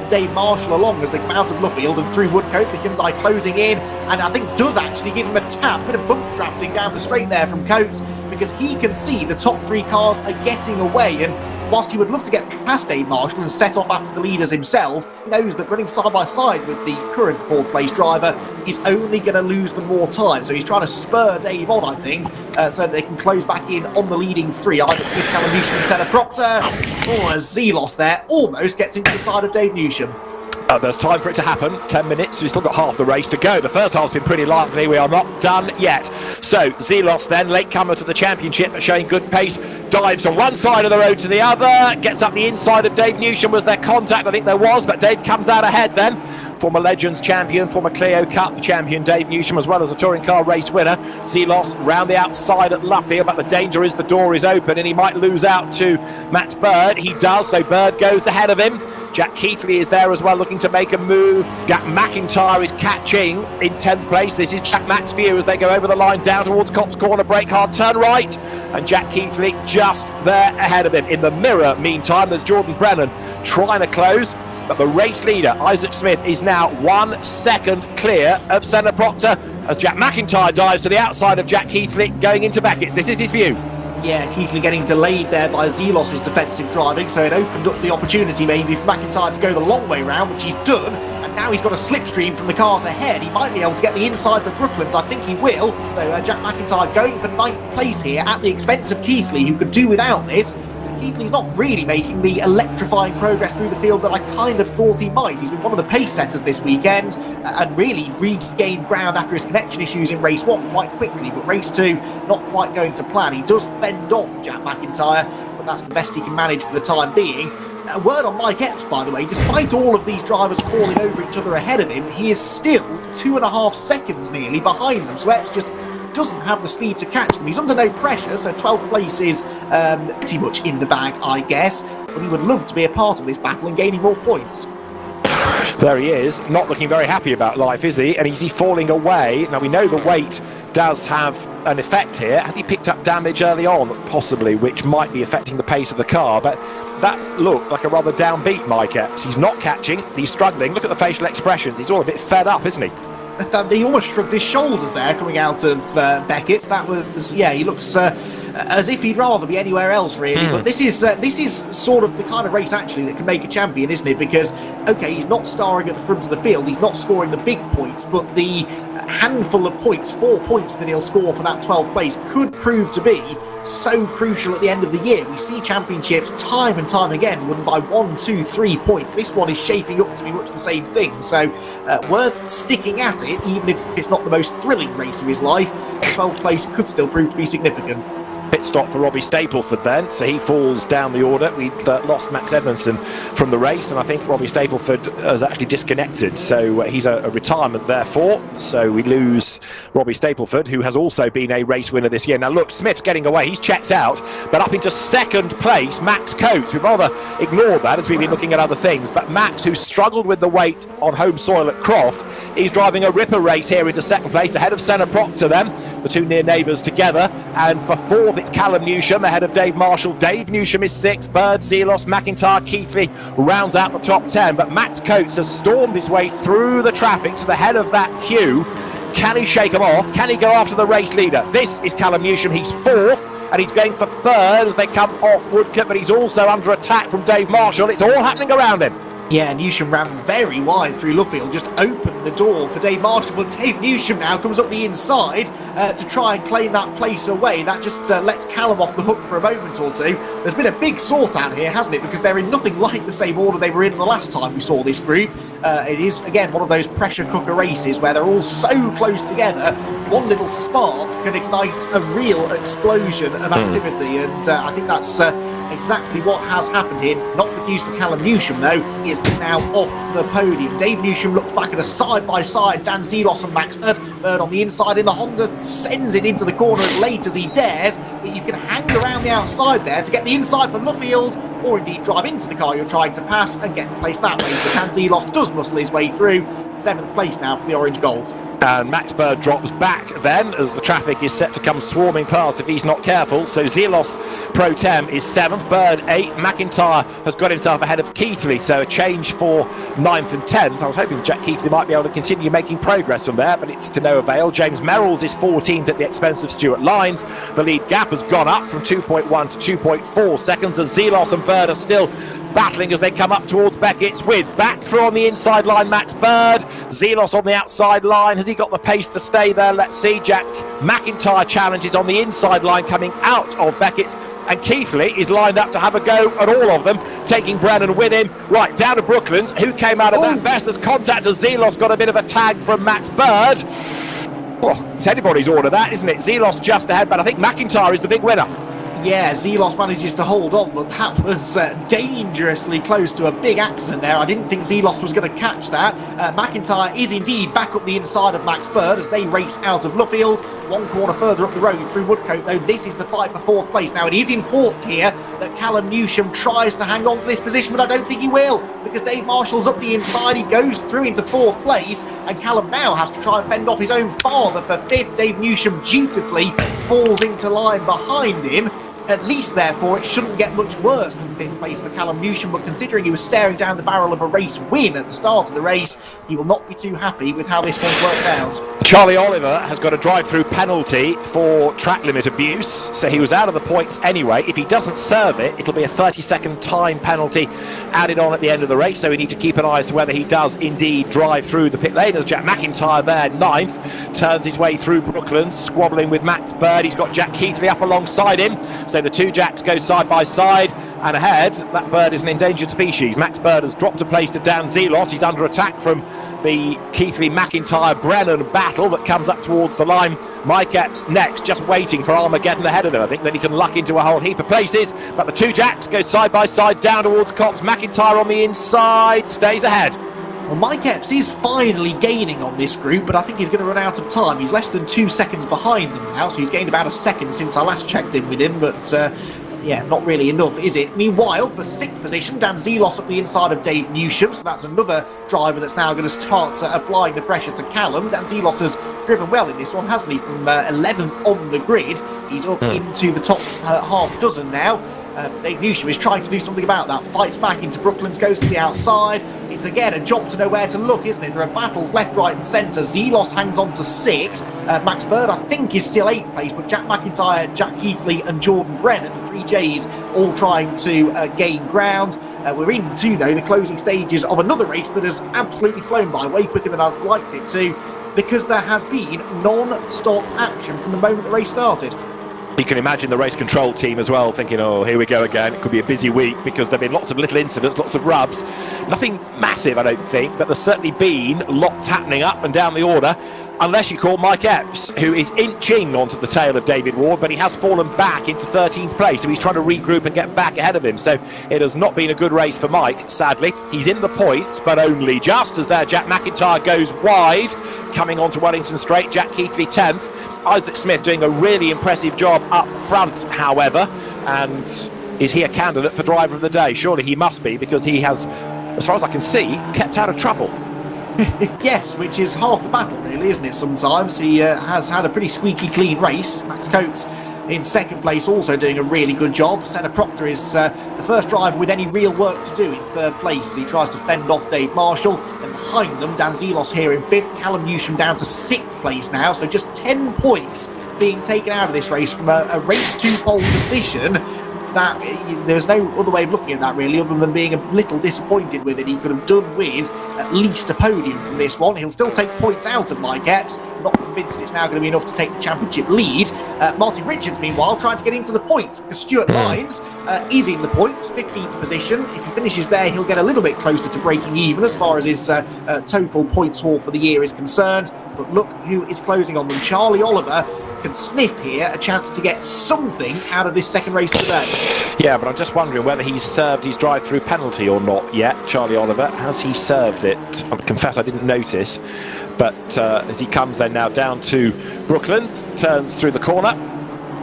Dave Marshall along as they come out of Luffield and through Woodcote, the Hyundai closing in, and I think does actually give him a tap, bit of bump drafting down the straight there from Coates, because he can see the top 3 cars are getting away, and whilst he would love to get past Dave Marshall and set off after the leaders himself, he knows that running side by side with the current 4th place driver is only going to lose them more time. So he's trying to spur Dave on, I think, so that they can close back in on the leading 3. Isaac Smith, Callum Newsham and Senna Proctor. Oh, as Zelos there almost gets into the side of Dave Newsham. There's time for it to happen. 10 minutes. We've still got half the race to go. The first half's been pretty lively. We are not done yet. So Zelos then, latecomer to the championship, but showing good pace. Dives from one side of the road to the other. Gets up the inside of Dave Newsham. Was there contact? I think there was, but Dave comes out ahead then. Former Legends champion, former Clio Cup champion Dave Newsham, as well as a touring car race winner. Zelos round the outside at Luffield, but the danger is the door is open and he might lose out to Max Bird. He does, so Bird goes ahead of him. Jack Keithley is there as well, looking to make a move. Jack McIntyre is catching in 10th place. This is Jack Max View as they go over the line down towards Cops Corner, brake hard, turn right, and Jack Keithley just there ahead of him. In the mirror, meantime, there's Jordan Brennan trying to close, but the race leader, Isaac Smith, is now 1 second clear of Senna Proctor as Jack McIntyre dives to the outside of Jack Keithley going into Beckett's. This is his view. Yeah, Keithley getting delayed there by Zelos' defensive driving, so it opened up the opportunity maybe for McIntyre to go the long way round, which he's done, and now he's got a slipstream from the cars ahead. He might be able to get the inside for Brooklands, I think he will. So Jack McIntyre going for 9th place here at the expense of Keithley, who could do without this. Keithley's not really making the electrifying progress through the field that I kind of thought he might. He's been one of the pace setters this weekend and really regained ground after his connection issues in race 1 quite quickly, but race 2 not quite going to plan. He does fend off Jack McIntyre, but that's the best he can manage for the time being. A word on Mike Epps, by the way, despite all of these drivers falling over each other ahead of him, he is still 2.5 seconds nearly behind them, so Epps just doesn't have the speed to catch them. He's under no pressure, so 12th place is pretty much in the bag, I guess, but he would love to be a part of this battle and gaining more points. There he is, not looking very happy about life, is he? And is he falling away? Now, we know the weight does have an effect here. Has he picked up damage early on, possibly, which might be affecting the pace of the car? But that looked like a rather downbeat Mike Epps. He's not catching, he's struggling. Look at the facial expressions. He's all a bit fed up, isn't he? He almost shrugged his shoulders there coming out of Beckett's. That was, yeah, he looks as if he'd rather be anywhere else, really. But this is sort of the kind of race, actually, that can make a champion, isn't it? Because, okay, he's not starring at the front of the field, he's not scoring the big points, but the handful of points, 4 points that he'll score for that 12th place could prove to be so crucial at the end of the year. We see championships time and time again won by 1, 2, 3 points. This one is shaping up to be much the same thing, so worth sticking at it, even if it's not the most thrilling race of his life. 12th place could still prove to be significant. Pit stop for Robbie Stapleford then, so he falls down the order. We'd lost Max Edmondson from the race, and I think Robbie Stapleford has actually disconnected, so he's a retirement therefore. So we lose Robbie Stapleford, who has also been a race winner this year. Now look, Smith's getting away, he's checked out, but up into 2nd place, Max Coates. We've rather ignored that as we've been looking at other things, but Max, who struggled with the weight on home soil at Croft, is driving a ripper race here into 2nd place, ahead of Senna Proctor then, the two near neighbours together, and for 4th it's Callum Newsham ahead of Dave Marshall. Dave Newsham is 6th, Bird, Zelos, McIntyre, Keithley rounds out the top 10, but Max Coates has stormed his way through the traffic to the head of that queue. Can he shake him off? Can he go after the race leader? This is Callum Newsham, he's 4th, and he's going for 3rd as they come off Woodcote, but he's also under attack from Dave Marshall. It's all happening around him. Yeah, Newsham ran very wide through Luffield, just opened the door for Dave Marshall, but Dave Newsham now comes up the inside to try and claim that place away. That just lets Callum off the hook for a moment or two. There's been a big sort out here, hasn't it? Because they're in nothing like the same order they were in the last time we saw this group. It is, again, one of those pressure cooker races where they're all so close together, one little spark can ignite a real explosion of activity, and I think that's exactly what has happened here. Not good news for Callum Newsham, though. He is now off the podium. Dave Newsham looks back at a side-by-side Dan Zelos and Max Bird. Bird on the inside in the Honda sends it into the corner as late as he dares, but you can hang around the outside there to get the inside for Luffield, or indeed drive into the car you're trying to pass and get the place that way. So Dan Zelos does muscle his way through. 7th place now for the Orange Golf. And Max Bird drops back then as the traffic is set to come swarming past if he's not careful. So Zelos Pro Tem is 7th, Bird 8th. McIntyre has got himself ahead of Keithley, so a change for 9th and 10th. I was hoping Jack Keithley might be able to continue making progress from there, but it's to no avail. James Merrills is 14th at the expense of Stuart Lyons. The lead gap has gone up from 2.1 to 2.4 seconds as Zelos and Bird are still battling as they come up towards Beckett's with back through on the inside line Max Bird. Zelos on the outside line. Has he got the pace to stay there? Let's see. Jack McIntyre challenges on the inside line coming out of Beckett's, and Keithley is lined up to have a go at all of them, taking Brennan with him. Right, down to Brooklands. Who came out of that best as contact as Zelos got a bit of a tag from Max Bird. Well, it's anybody's order that, isn't it? Zelos just ahead, but I think McIntyre is the big winner. Yeah, Zelos manages to hold on, but that was dangerously close to a big accident there. I didn't think Zelos was going to catch that. McIntyre is indeed back up the inside of Max Bird as they race out of Luffield. One corner further up the road through Woodcote, though. This is the fight for fourth place. Now, it is important here that Callum Newsham tries to hang on to this position, but I don't think he will, because Dave Marshall's up the inside. He goes through into fourth place, and Callum now has to try and fend off his own father for fifth. Dave Newsham dutifully falls into line behind him. At least, therefore, it shouldn't get much worse than fifth place for Callum Newsham, but considering he was staring down the barrel of a race win at the start of the race, he will not be too happy with how this one's worked out. Charlie Oliver has got a drive-through penalty for track limit abuse, so he was out of the points anyway. If he doesn't serve it, it'll be a 30-second time penalty added on at the end of the race, so we need to keep an eye as to whether he does indeed drive through the pit lane, as Jack McIntyre there, 9th, turns his way through Brooklands, squabbling with Max Bird. He's got Jack Keithley up alongside him, so the two Jacks go side by side, and ahead, that bird is an endangered species. Max Bird has dropped a place to Dan Zelos. He's under attack from the Keithley-McIntyre-Brennan battle that comes up towards the line. Mike Epps next, just waiting for Armageddon ahead of him. I think that he can luck into a whole heap of places, but the two Jacks go side by side down towards Cops. McIntyre on the inside, stays ahead. Well, Mike Epps is finally gaining on this group, but I think he's going to run out of time. He's less than 2 seconds behind them now, so he's gained about a second since I last checked in with him, but yeah, not really enough, is it? Meanwhile, for 6th position, Dan Zelos up the inside of Dave Newsham, so that's another driver that's now going to start applying the pressure to Callum. Dan Zelos has driven well in this one, hasn't he? From 11th on the grid, he's up into the top half dozen now. Dave Newsham is trying to do something about that. Fights back into Brooklands, goes to the outside. It's again a job to know where to look, isn't it? There are battles left, right and centre. Zelos hangs on to 6. Max Bird, I think, is still 8th place, but Jack McIntyre, Jack Keithley and Jordan Brennan, the 3 Js, all trying to gain ground. We're into, though, the closing stages of another race that has absolutely flown by, way quicker than I'd liked it to, because there has been non-stop action from the moment the race started. You can imagine the race control team as well thinking, oh, here we go again. It could be a busy week, because there have been lots of little incidents, lots of rubs. Nothing massive, I don't think, but there's certainly been lots happening up and down the order, unless you call Mike Epps, who is inching onto the tail of David Ward, but he has fallen back into 13th place, so he's trying to regroup and get back ahead of him. So it has not been a good race for Mike, sadly. He's in the points, but only just, as there Jack McIntyre goes wide, coming onto Wellington Straight. Jack Keithley 10th. Isaac Smith doing a really impressive job up front, however, and is he a candidate for driver of the day? Surely he must be, because he has, as far as I can see, kept out of trouble. Yes, which is half the battle, really, isn't it? Sometimes he has had a pretty squeaky clean race. Max Coates in 2nd place, also doing a really good job. Senna Proctor is the first driver with any real work to do in 3rd place. He tries to fend off Dave Marshall, and behind them, Dan Zelos here in 5th. Callum Newsham down to 6th place now, so just 10 points being taken out of this race from a race to pole position. That there's no other way of looking at that, really, other than being a little disappointed with it. He could have done with at least a podium from this one. He'll still take points out of Mike Epps. Not convinced it's now going to be enough to take the championship lead. Martin Richards, meanwhile, trying to get into the points, because Stuart Lyons is in the points, 15th position. If he finishes there, he'll get a little bit closer to breaking even as far as his total points haul for the year is concerned. But look who is closing on them. Charlie Oliver can sniff here a chance to get something out of this second race today. Yeah, but I'm just wondering whether he's served his drive-through penalty or not yet. Charlie Oliver, has he served it? I confess I didn't notice, but as he comes then now down to Brookland, turns through the corner,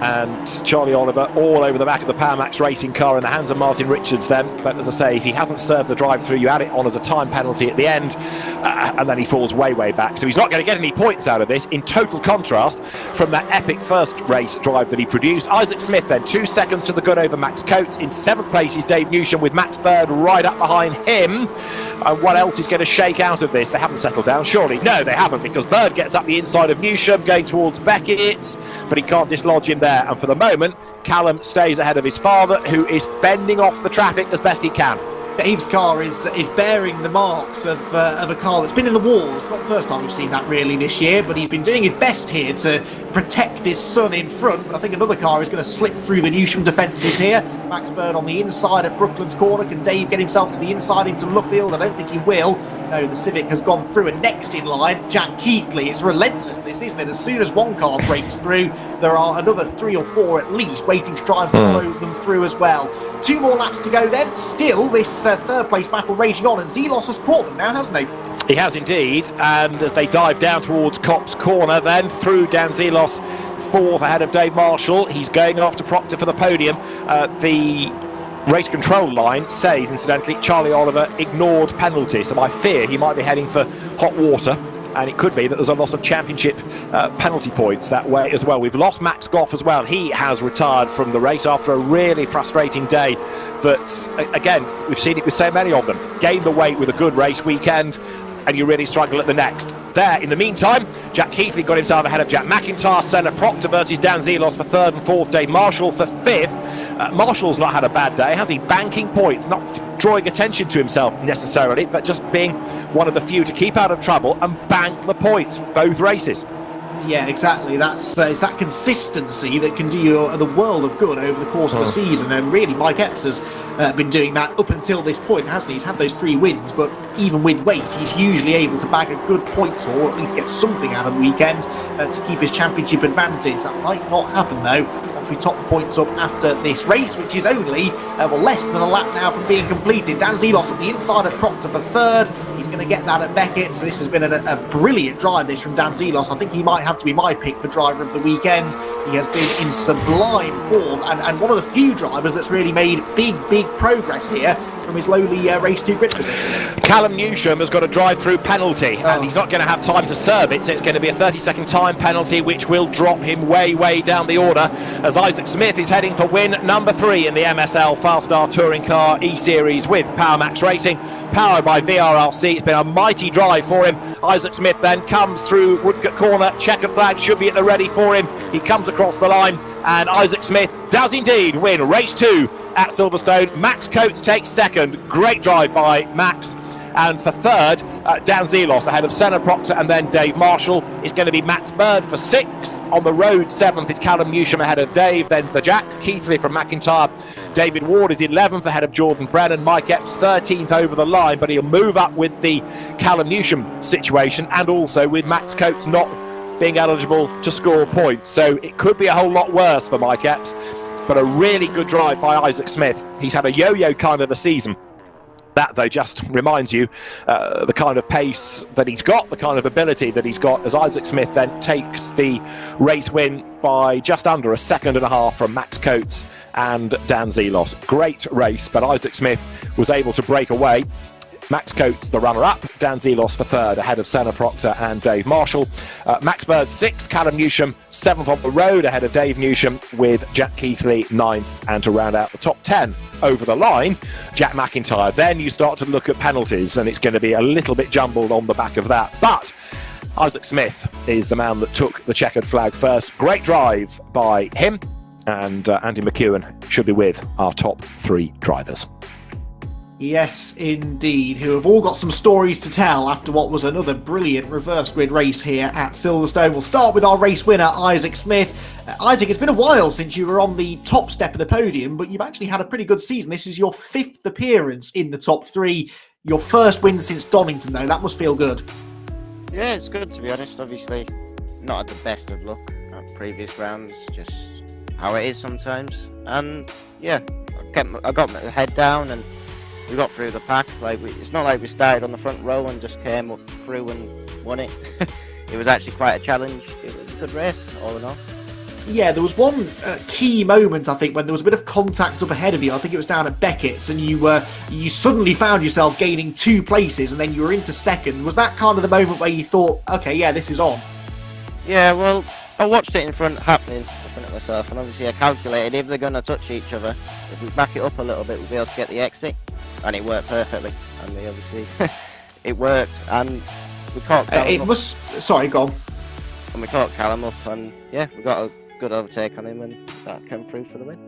and Charlie Oliver all over the back of the Power Max racing car in the hands of Martin Richards then. But as I say, if he hasn't served the drive-through, you add it on as a time penalty at the end, and then he falls way back, so he's not going to get any points out of this, in total contrast from that epic first race drive that he produced. Isaac Smith then 2 seconds to the good over Max Coates. In 7th place is Dave Newsham, with Max Bird right up behind him. And what else is going to shake out of this? They haven't settled down, surely? No, they haven't, because Bird gets up the inside of Newsham going towards Beckett, but he can't dislodge him there. And for the moment, Callum stays ahead of his father, who is fending off the traffic as best he can. Dave's car is bearing the marks of a car that's been in the wars. Not the first time we've seen that really this year, but he's been doing his best here to protect his son in front. But I think another car is going to slip through the Newsham defences here. Max Bird on the inside at Brooklands corner. Can Dave get himself to the inside into Luffield? I don't think he will. No, the Civic has gone through, and next in line, Jack Keithley. It's relentless, this, isn't it? As soon as one car breaks through, there are another 3 or 4 at least waiting to try and follow them through as well. 2 more laps to go then. Still, this third place battle raging on, and Zelos has caught them now, hasn't he? He has indeed, and as they dive down towards Copse Corner, then through Dan Zelos, 4th ahead of Dave Marshall. He's going after Proctor for the podium. The race control line says, incidentally, Charlie Oliver ignored penalty, so I fear he might be heading for hot water, and it could be that there's a loss of championship penalty points that way as well. We've lost Max Goff as well. He has retired from the race after a really frustrating day, but again, we've seen it with so many of them. Gain the weight with a good race weekend, and you really struggle at the next. There, in the meantime, Jack Keithley got himself ahead of Jack McIntyre. Senna Proctor versus Dan Zelos for 3rd and 4th. Dave Marshall for 5th. Marshall's not had a bad day, has he? Banking points, not drawing attention to himself necessarily, but just being one of the few to keep out of trouble and bank the points both races. Yeah, exactly. That's it's that consistency that can do you the world of good over the course of a season. And really, Mike Epps has been doing that up until this point, hasn't he? He's had those 3 wins, but even with weight, he's usually able to bag a good points haul, or at least get something out of the weekend to keep his championship advantage. That might not happen though once we top the points up after this race, which is only less than a lap now from being completed. Dan Zelos on the inside of Proctor for 3rd. He's going to get that at Beckett. So this has been a brilliant drive, this from Dan Zelos. I think he might have to be my pick for driver of the weekend. He has been in sublime form, and one of the few drivers that's really made big progress here from his lowly race 2 grid position. Callum Newsham has got a drive-through penalty, and he's not going to have time to serve it, so it's going to be a 30-second time penalty, which will drop him way down the order, as Isaac Smith is heading for win number 3 in the MSL FastR Touring Car eSeries with Power Max Racing, powered by VRRC. It's been a mighty drive for him. Isaac Smith then comes through Woodcote Corner. Checkered flag should be at the ready for him. He comes across the line, and Isaac Smith does indeed win race 2 at Silverstone. Max Coates takes 2nd. Great drive by Max. And for 3rd, Dan Zelos ahead of Senna Proctor and then Dave Marshall. It's going to be Max Bird for 6th. On the road, 7th, it's Callum Newsham ahead of Dave. Then the Jacks, Keithley from McIntyre. David Ward is 11th ahead of Jordan Brennan. Mike Epps 13th over the line, but he'll move up with the Callum Newsham situation and also with Max Coates not being eligible to score points. So it could be a whole lot worse for Mike Epps, but a really good drive by Isaac Smith. He's had a yo-yo kind of a season. That, though, just reminds you the kind of pace that he's got, the kind of ability that he's got, as Isaac Smith then takes the race win by just under a 1.5 seconds from Max Coates and Dan Zelos. Great race, but Isaac Smith was able to break away. Max Coates, the runner-up. Dan Zelos for 3rd, ahead of Senna Proctor and Dave Marshall. Max Bird 6th, Callum Newsham 7th on the road, ahead of Dave Newsham, with Jack Keithley 9th. And to round out the top 10 over the line, Jack McIntyre. Then you start to look at penalties, and it's going to be a little bit jumbled on the back of that. But Isaac Smith is the man that took the checkered flag first. Great drive by him, and Andy McEwan should be with our top 3 drivers. Yes, indeed, who have all got some stories to tell after what was another brilliant reverse grid race here at Silverstone. We'll start with our race winner, Isaac Smith. Isaac, it's been a while since you were on the top step of the podium, but you've actually had a pretty good season. This is your 5th appearance in the top 3. Your first win since Donington, though. That must feel good. Yeah, it's good, to be honest. Obviously, not at the best of luck at previous rounds, just how it is sometimes. And yeah, I got my head down and we got through the pack. It's not like we started on the front row and just came up through and won it. It was actually quite a challenge. It was a good race, all in all. Yeah, there was one key moment, I think, when there was a bit of contact up ahead of you. I think it was down at Beckett's, and you suddenly found yourself gaining 2 places, and then you were into 2nd. Was that kind of the moment where you thought, okay, yeah, this is on? Yeah, well, I watched it happening in front of myself, and obviously I calculated if they're going to touch each other, if we back it up a little bit, we'll be able to get the exit, and it worked perfectly. And we obviously, it worked, and we caught Callum up. Sorry, go on. And we caught Callum up, and yeah, we got a good overtake on him, and that came through for the win.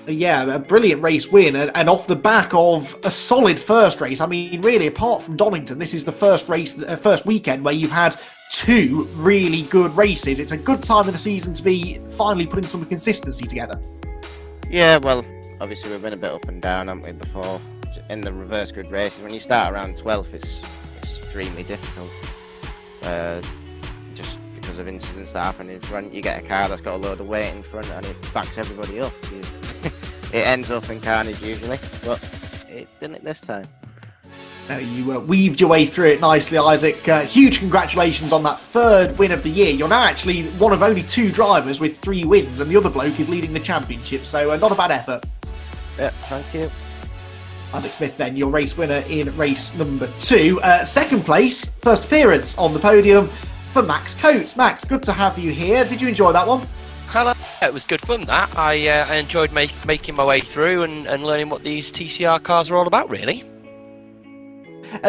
Yeah, a brilliant race win, and off the back of a solid first race. I mean, really, apart from Donington, this is the first weekend where you've had two really good races. It's a good time of the season to be finally putting some consistency together. Yeah, well, obviously we've been a bit up and down, haven't we, before? In the reverse grid races, when you start around 12th, it's extremely difficult. Just because of incidents that happen in front. You get a car that's got a load of weight in front and it backs everybody up. It ends up in carnage usually, but it didn't this time. You weaved your way through it nicely, Isaac. Huge congratulations on that third win of the year. You're now actually one of only two drivers with 3 wins, and the other bloke is leading the championship, so not a bad effort. Yeah, thank you. Isaac Smith, then, your race winner in race number 2. Second place, first appearance on the podium for Max Coates. Max, good to have you here. Did you enjoy that one? Hello. It was good fun, that. I enjoyed making my way through and learning what these TCR cars are all about, really.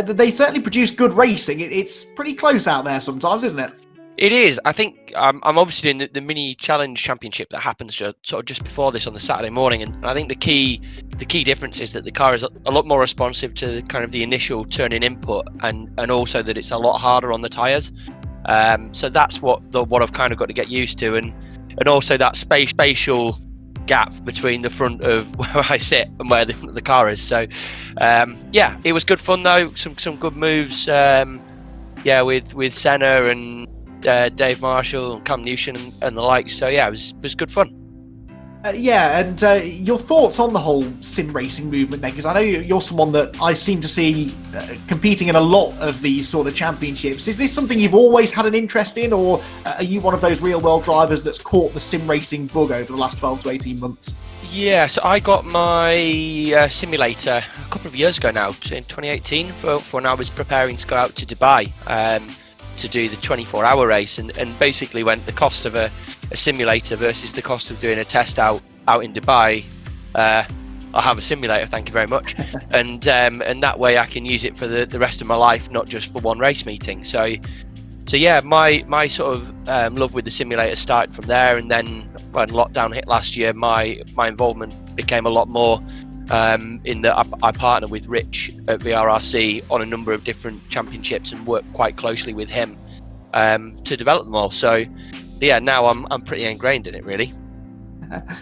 They certainly produce good racing. It's pretty close out there sometimes, isn't it? It is. I think I'm obviously in the mini challenge championship that happens sort of just before this on the Saturday morning, and I think the key difference is that the car is a lot more responsive to kind of the initial turn-in input, and also that it's a lot harder on the tyres. So that's what I've kind of got to get used to, and also that spatial gap between the front of where I sit and where the car is. So yeah, it was good fun though. Some good moves. With Senna and Dave Marshall and Cam Newton and the like. So yeah, it was good fun. Your thoughts on the whole sim racing movement then, because I know you're someone that I seem to see competing in a lot of these sort of championships. Is this something you've always had an interest in, or are you one of those real world drivers that's caught the sim racing bug over the last 12 to 18 months? Yeah, so I got my simulator a couple of years ago now, in 2018, for when I was preparing to go out to Dubai to do the 24-hour race, and basically went the cost of a simulator versus the cost of doing a test out in Dubai. I'll have a simulator, thank you very much. and that way I can use it for the rest of my life, not just for one race meeting. So yeah, my sort of love with the simulator started from there, and then when lockdown hit last year, my involvement became a lot more in that I partner with Rich at VRRC on a number of different championships and work quite closely with him to develop them all. So yeah, now I'm pretty ingrained in it, really.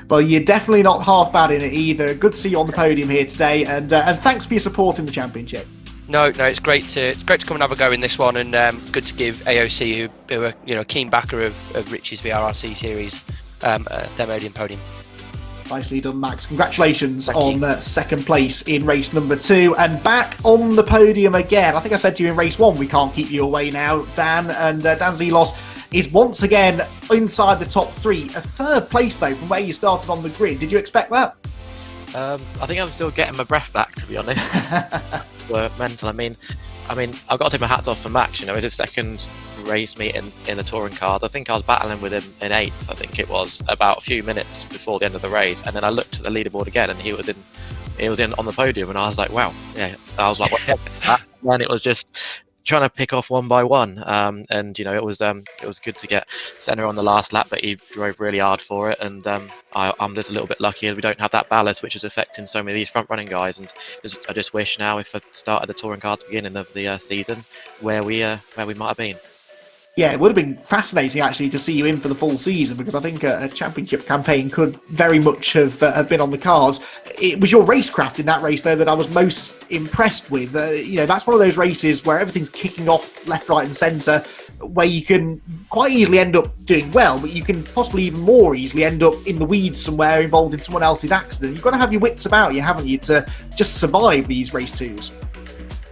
Well, you're definitely not half bad in it either. Good to see you on the podium here today, and thanks for your support in the championship. No, it's great to come and have a go in this one, and good to give AOC, who are a keen backer of Rich's VRRC series, their podium. Nicely done, Max. Congratulations on second place in race number 2, and back on the podium again. I think I said to you in race 1 we can't keep you away now, Dan, and Dan Zelos is once again inside the top 3. A third place though from where you started on the grid. Did you expect that? I think I'm still getting my breath back, to be honest. Were mental. I mean, I've got to take my hats off for Max. It was his second race meet in the touring cars. I think I was battling with him in 8th. I think it was about a few minutes before the end of the race, and then I looked at the leaderboard again, and he was in on the podium, and I was like, wow, yeah. I was like, what? And then it was just trying to pick off one by one, and it was good to get Senna on the last lap, but he drove really hard for it, and I'm just a little bit lucky as we don't have that ballast, which is affecting so many of these front running guys, and I just wish now if I started the touring car at the beginning of the season where we might have been. Yeah, it would have been fascinating actually to see you in for the full season, because I think a championship campaign could very much have been on the cards. It was your racecraft in that race though that I was most impressed with. That's one of those races where everything's kicking off left, right and centre, where you can quite easily end up doing well, but you can possibly even more easily end up in the weeds somewhere, involved in someone else's accident. You've got to have your wits about you, haven't you, to just survive these race 2s.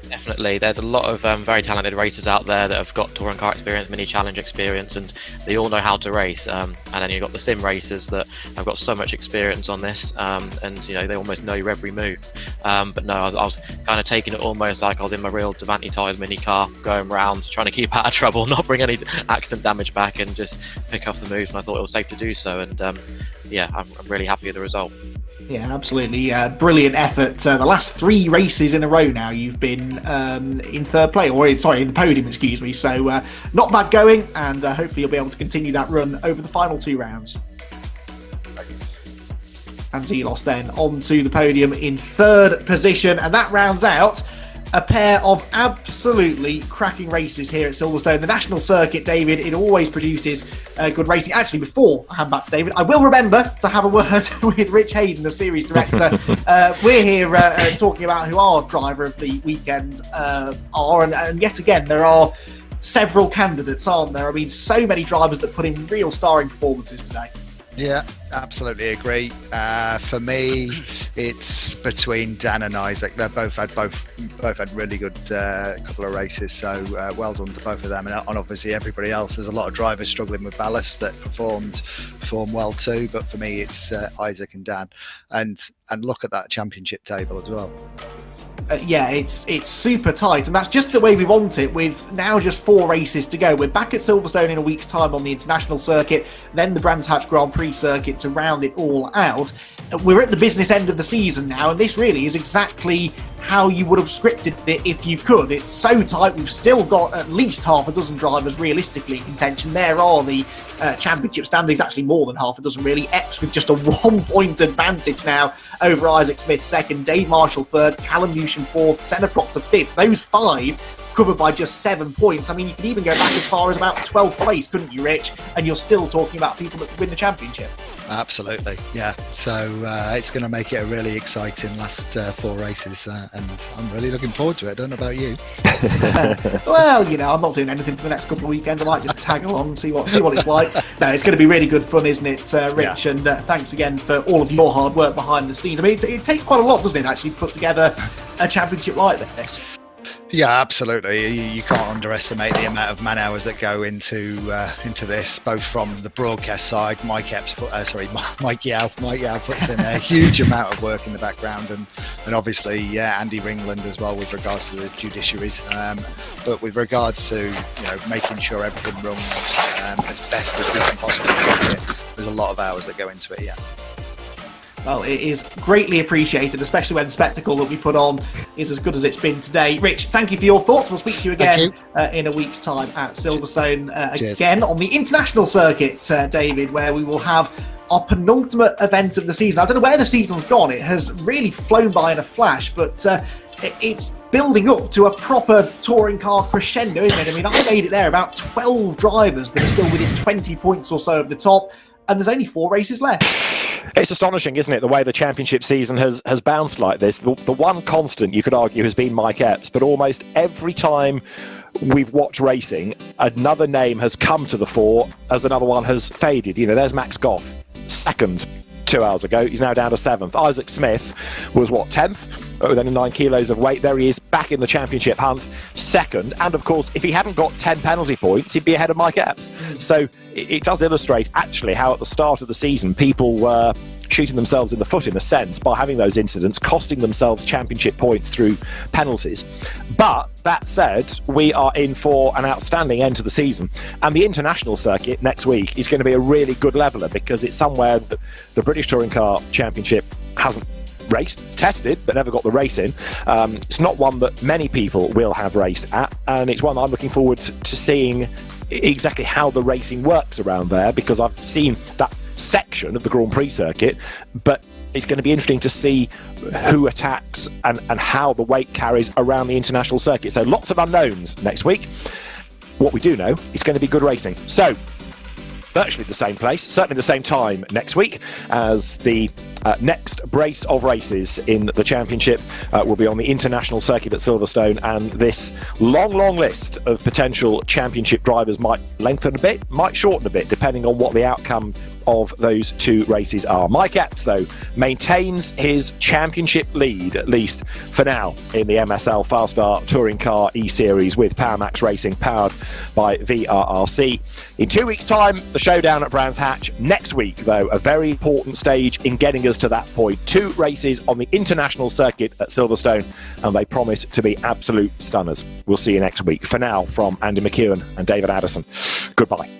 Definitely, there's a lot of very talented racers out there that have got touring car experience, mini challenge experience, and they all know how to race. And then you've got the sim racers that have got so much experience on this, and they almost know your every move. But no, I was kind of taking it almost like I was in my real Davanti Tyres mini car, going around trying to keep out of trouble, not bring any accident damage back, and just pick off the moves. And I thought it was safe to do so, and I'm really happy with the result. Yeah, absolutely. Brilliant effort. The last 3 races in a row now you've been in third place, in the podium, excuse me. So not bad going, and hopefully you'll be able to continue that run over the final 2 rounds. and Zelos then onto the podium in third position, and that rounds out a pair of absolutely cracking races here at Silverstone. The national circuit, David, it always produces good racing. Actually, before I hand back to David, I will remember to have a word with Rich Hayden, the series director. We're here talking about who our driver of the weekend are, and yet again, there are several candidates, aren't there? I mean, so many drivers that put in real starring performances today. Yeah, absolutely agree. For me, it's between Dan and Isaac. They've both had really good couple of races. So well done to both of them, and obviously everybody else. There's a lot of drivers struggling with ballast that perform well too. But for me, it's Isaac and Dan. And look at that championship table as well. Yeah, it's super tight, and that's just the way we want it, with now just 4 races to go. We're back at Silverstone in a week's time on the international circuit, then the Brands Hatch Grand Prix circuit to round it all out. We're at the business end of the season now, and this really is exactly how you would have scripted it if you could. It's so tight, we've still got at least half a dozen drivers realistically in contention. There are the championship standings, actually more than half a dozen really. Epps with just a 1-point advantage now over Isaac Smith second, Dave Marshall third, Callum Newsham fourth, Senna Proctor fifth. Those 5 covered by just 7 points. I mean, you could even go back as far as about 12th place, couldn't you, Rich? And you're still talking about people that could win the championship. Absolutely, yeah. So it's going to make it a really exciting last 4 races, and I'm really looking forward to it. I don't know about you. Well, you know, I'm not doing anything for the next couple of weekends. I might just tag along and see what it's like. No, it's going to be really good fun, isn't it, Rich? Yeah. And thanks again for all of your hard work behind the scenes. I mean, it takes quite a lot, doesn't it, actually, to put together a championship like this? Yeah, absolutely. You can't underestimate the amount of man hours that go into this, both from the broadcast side. Mike Yao puts in a huge amount of work in the background, and obviously Andy Ringland as well with regards to the judiciaries. But with regards to making sure everything runs as best as we can possibly get it, there's a lot of hours that go into it. Yeah. Well, it is greatly appreciated, especially when the spectacle that we put on is as good as it's been today. Rich, thank you for your thoughts. We'll speak to you again in a week's time at Silverstone, again on the international circuit, David, where we will have our penultimate event of the season. I don't know where the season's gone. It has really flown by in a flash, but it's building up to a proper touring car crescendo, isn't it? I mean, I made it there, about 12 drivers that are still within 20 points or so of the top, and there's only 4 races left. It's astonishing, isn't it, the way the championship season has bounced like this. The one constant, you could argue, has been Mike Epps, but almost every time we've watched racing, another name has come to the fore as another one has faded. There's Max Goff, second 2 hours ago. He's now down to 7th. Isaac Smith was, 10th? With only 9 kilos of weight. There he is, back in the championship hunt, second. And of course, if he hadn't got 10 penalty points, he'd be ahead of Mike Epps. So it does illustrate, actually, how at the start of the season, people were shooting themselves in the foot, in a sense, by having those incidents, costing themselves championship points through penalties. But that said, we are in for an outstanding end to the season, and the international circuit next week is going to be a really good leveler, because it's somewhere that the British Touring Car Championship hasn't raced, tested, but never got the race in. It's not one that many people will have raced at, and it's one that I'm looking forward to seeing exactly how the racing works around there, because I've seen that section of the Grand Prix circuit, but it's going to be interesting to see who attacks and how the weight carries around the international circuit. So lots of unknowns next week. What we do know is going to be good racing. So virtually the same place, certainly the same time next week, as the next brace of races in the championship will be on the international circuit at Silverstone, and this long list of potential championship drivers might lengthen a bit, might shorten a bit, depending on what the outcome of those 2 races are. Mike Epps, though, maintains his championship lead, at least for now, in the MSL FastR Touring Car eSeries with PowerMax Racing, powered by VRRC. In 2 weeks' time, the showdown at Brands Hatch. Next week, though, a very important stage in getting us to that point. 2 races on the international circuit at Silverstone, and they promise to be absolute stunners. We'll see you next week. For now, from Andy McEwan and David Addison, goodbye.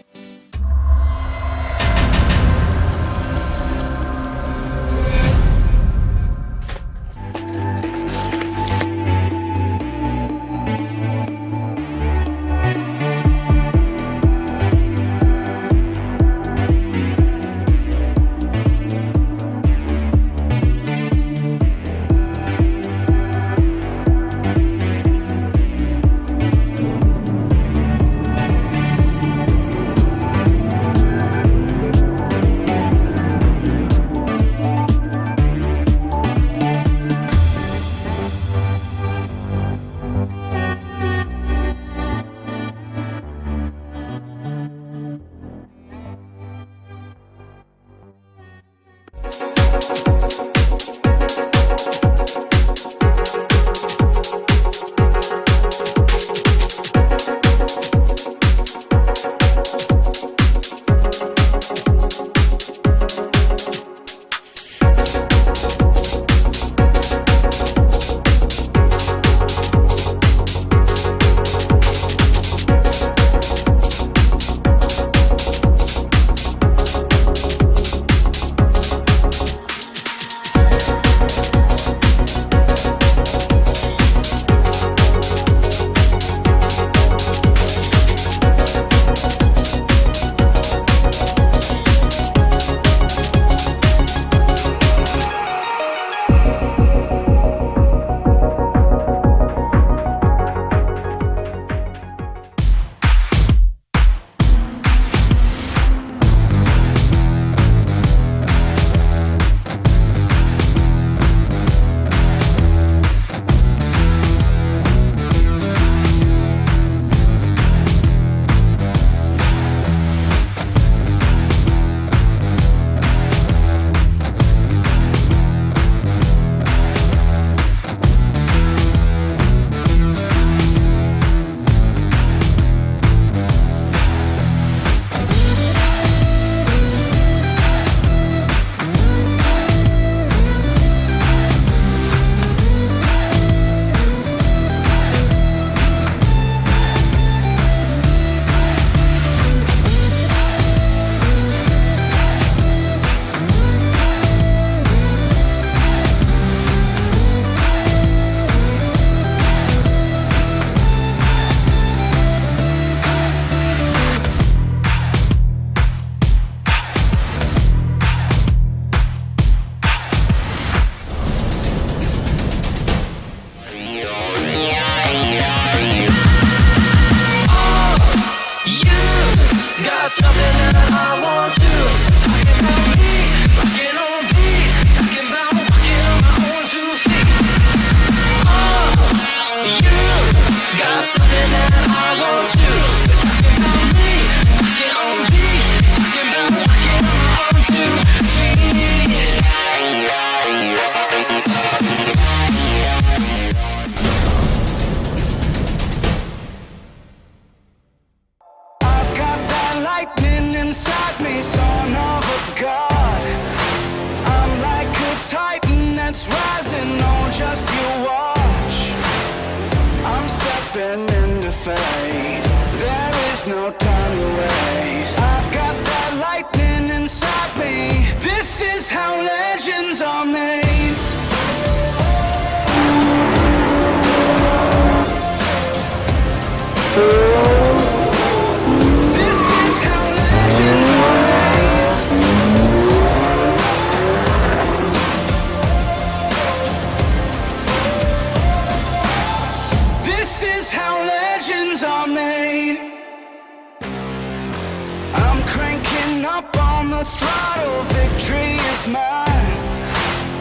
on the throttle, victory is mine.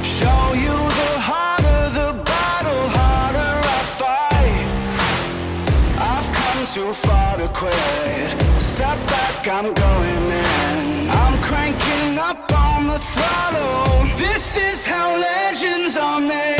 Show you the harder the battle, harder I fight. I've come too far to quit. Step back, I'm going in. I'm cranking up on the throttle. This is how legends are made.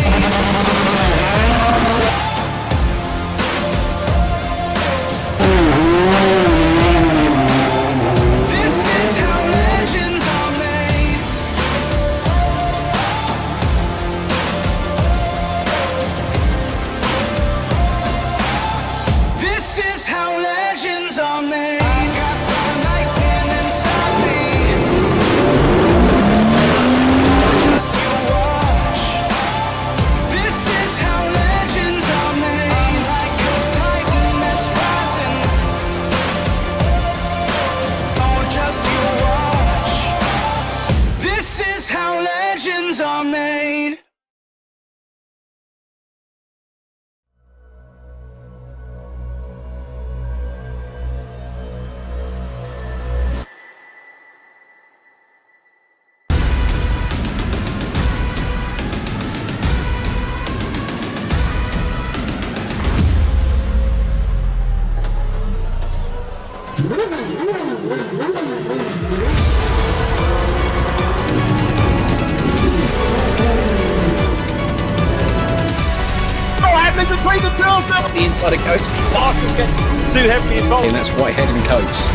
Between the two of them, The inside of Coates. Parker gets too heavily involved. And that's Whitehead and Coates.